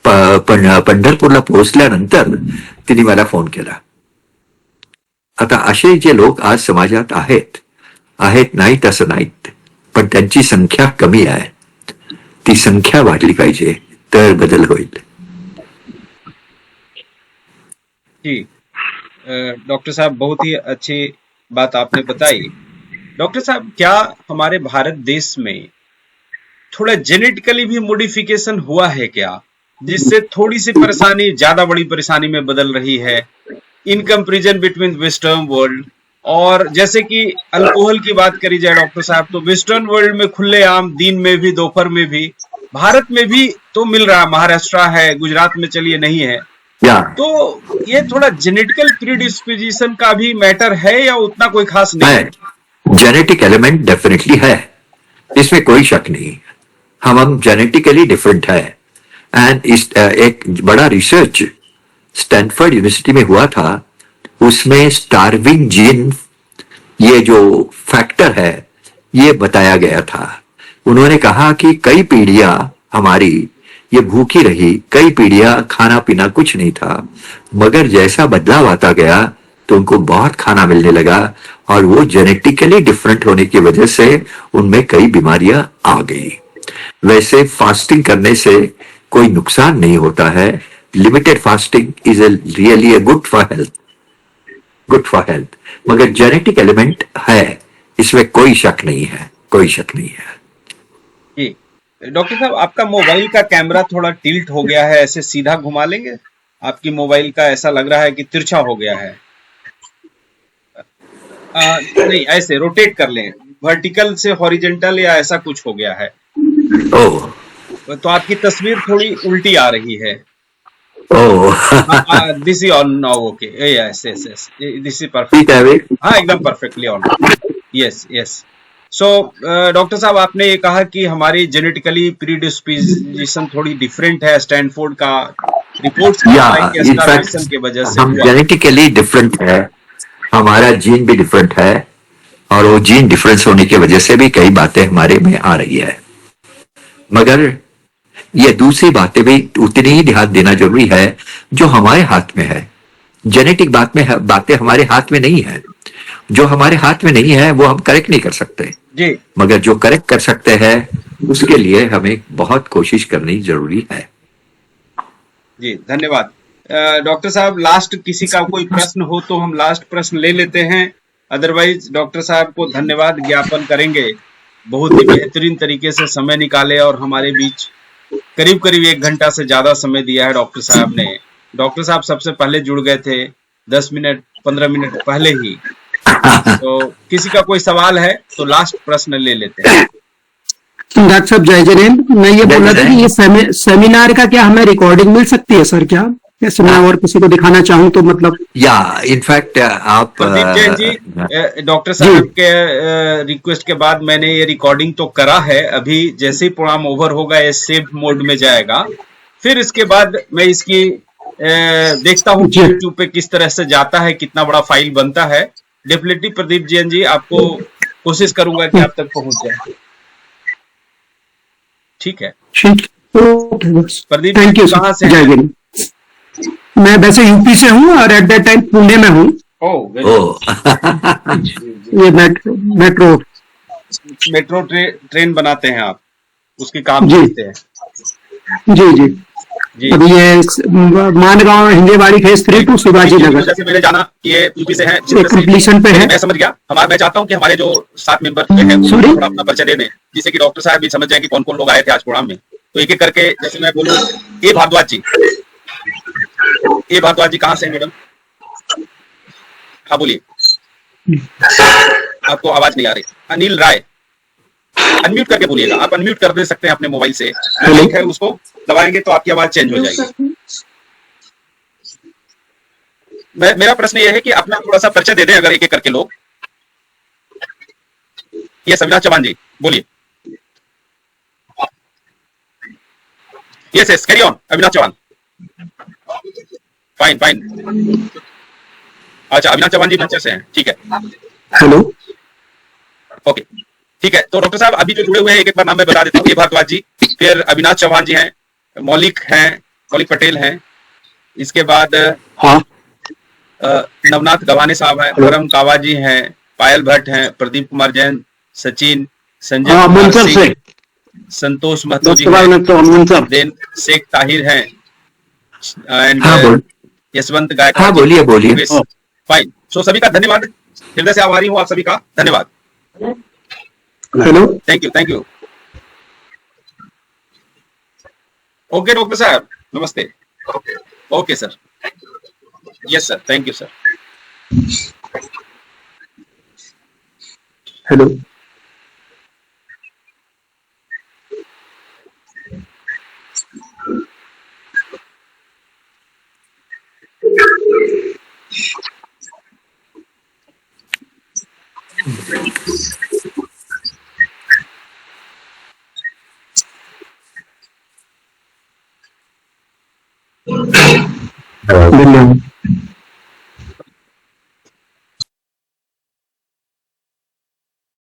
पंढरपूरला पोहोचल्यानंतर तिने मला फोन केला. आता असे जे लोक आज समाजात आहेत नाहीत असं नाहीत, पण त्यांची संख्या कमी आहे. ती संख्या वाढली पाहिजे तर बदल होईल. जी डॉक्टर साहब, बहुत ही अच्छी बात आपने बताई. डॉक्टर साहब, क्या हमारे भारत देश में थोड़ा जेनेटिकली भी मॉडिफिकेशन हुआ है क्या, जिससे थोड़ी सी परेशानी ज्यादा बड़ी परेशानी में बदल रही है in comparison between western world? और जैसे कि अल्कोहल की बात करी जाए डॉक्टर साहब, तो वेस्टर्न वर्ल्ड में खुलेआम दिन में भी दोपहर में भी, भारत में भी तो मिल रहा, महाराष्ट्र है, गुजरात में चलिए नहीं है, तो ये थोड़ा जेनेटिकल प्रीडिस्पोजिशन का भी मैटर है या उतना कोई खास नहीं है? जेनेटिक एलिमेंट डेफिनेटली है, इसमें कोई शक नहीं. हम जेनेटिकली डिफरेंट है. एंड एक बड़ा रिसर्च स्टैनफोर्ड यूनिवर्सिटी में हुआ था, उसमें स्टार्विंग जीन ये जो फैक्टर है ये बताया गया था. उन्होंने कहा कि कई पीढ़ियां हमारी ये भूखी रही, कई पीढ़ियां खाना पीना कुछ नहीं था, मगर जैसा बदलाव आता गया तो उनको बहुत खाना मिलने लगा और वो जेनेटिकली डिफरेंट होने की वजह से उनमें कई बीमारियां आ गई. वैसे फास्टिंग करने से कोई नुकसान नहीं होता है. Limited fasting is really good for health, मगर जेनेटिक एलिमेंट है, इसमें कोई शक नहीं है, कोई शक नहीं है. जी डॉक्टर साहब, आपका मोबाइल का कैमरा थोड़ा टिल्ट हो गया है, ऐसे सीधा घुमा लेंगे? आपकी मोबाइल का ऐसा लग रहा है कि तिरछा हो गया है. नहीं, ऐसे रोटेट कर लें, वर्टिकल से हॉरिजेंटल या ऐसा कुछ हो गया है. ओह, तो आपकी तस्वीर थोड़ी उल्टी आ रही है. This is on now. Okay, yes yes yes, this is perfect. हाँ, एकदम perfectly on. Yes yes. So doctor साहब, आपने ये कहा कि हमारी जेनेटिकली प्रीडिस्पोजिशन थोड़ी डिफरेंट है. स्टैनफोर्ड का रिपोर्ट्स की वजह से हम जेनेटिकली डिफरेंट है, हमारा जीन भी डिफरेंट है, और वो जीन डिफरेंस होने की वजह से भी कई बातें हमारे में आ रही है. मगर ये दूसरी बातें भी उतनी ही ध्यान देना जरूरी है जो हमारे हाथ में है. जेनेटिक बातें हमारे हाथ में नहीं है. जो हमारे हाथ में नहीं है वो हम करेक्ट नहीं कर सकते जी, मगर जो करेक्ट कर सकते हैं उसके लिए हमें बहुत कोशिश करनी जरूरी है. जी धन्यवाद. डॉक्टर साहब, लास्ट किसी का कोई प्रश्न हो तो हम लास्ट प्रश्न ले लेते हैं, अदरवाइज डॉक्टर साहब को धन्यवाद ज्ञापन करेंगे. बहुत ही बेहतरीन तरीके से समय निकाले और हमारे बीच करीब करीब 1 घंटा से ज्यादा समय दिया है डॉक्टर साहब ने. डॉक्टर साहब सबसे पहले जुड़ गए थे 10 मिनट 15 मिनट पहले ही. तो किसी का कोई सवाल है तो लास्ट प्रश्न ले लेते हैं. डॉक्टर साहब जय जैन, मैं ये बोल रहा था कि ये सेमिनार का क्या हमें रिकॉर्डिंग मिल सकती है सर? क्या जैसे मैं और किसी को दिखाना चाहूँ तो मतलब, या इनफैक्ट आप प्रदीप जैन जी, डॉक्टर साहब के रिक्वेस्ट के बाद मैंने ये रिकॉर्डिंग तो करा है. अभी जैसे ही प्रोग्राम ओवर होगा ये सेव मोड में जाएगा, फिर इसके बाद मैं इसकी देखता हूँ जी। यूट्यूब पे किस तरह से जाता है, कितना बड़ा फाइल बनता है। डेफिनेटली प्रदीप जैन जी, आपको कोशिश करूंगा कि आप तक पहुंच जाए। ठीक है। ठीक, ओके बस, प्रदीप थैंक जी यू कहाँ से सर, जय हैं? हिंद। मैं वैसे यूपी से हूँ और एट दैट टाइम पुणे में हूँ। ओह, वेरी ओ ये मेट्रो। मेट्रो ट्रेन बनाते हैं आप, उसकी काम जी करते हैं। जी जी। जी। अभी ये मानगांव हिंजेवाड़ी फेज 3 टू शिवाजी नगर जैसे मैंने जाना कि ये यूपी से हैं, एक कंप्लीशन पे है। मैं समझ गया। मैं चाहता हूँ कि हमारे जो 7 मेंबर जो हैं वो Sorry? थोड़ा अपना परिचय दे दें, जिससे कि डॉक्टर साहब भी समझ जाए कि कौन कौन लोग आए थे आज प्रोग्राम में। तो एक एक करके, जैसे मैं बोलूँ, ए भारद्वाज जी। ए भारद्वाज जी कहाँ से हैं मैडम? हाँ बोलिए, आपको आवाज नहीं आ रही। अनिल राय, अनम्यूट करके बोलिएगा। आप अनम्यूट कर दे सकते हैं अपने मोबाइल से, माइक है उसको दबाएंगे तो आपकी आवाज चेंज हो जाएगी। मेरा प्रश्न ये है कि अपना थोड़ा सा परिचय दे दें अगर एक एक करके लोग। ये अविनाश चौहान जी, बोलिए। Yes carry on Avinash Chauhan. Fine fine. अच्छा, अविनाश चौहान जी मंचर से हैं, ठीक है। हेलो, ओके, ठीक है। तो डॉक्टर साहब अभी जो जुड़े हुए हैं, एक एक बार नाम मैं बता देता हूँ। ये भारद्वाज जी, फिर अविनाश चौहान जी हैं, मौलिक हैं, मौलिक पटेल हैं, इसके बाद हाँ नवनाथ गवाने साहब हैं, परम कावा जी हैं, पायल भट्ट हैं, प्रदीप कुमार जैन, सचिन, संजय हाँ कुमार मुंसर से, सिंह, संतोष महतो जी उसके बाद हैं, में तो मुंसर। देन शेख ताहिर हैं, एंड हाँ बोल यशवंत हाँ गायकवाड़ जी। बोलिए बोलिए। फाइन। सो सभी का धन्यवाद, हृदय से आभारी हूँ आप सभी का, धन्यवाद। Hello, thank you, thank you. Okay doctor साहब, नमस्ते। Okay sir, yes sir, thank you sir. Hello, धन्यवाद।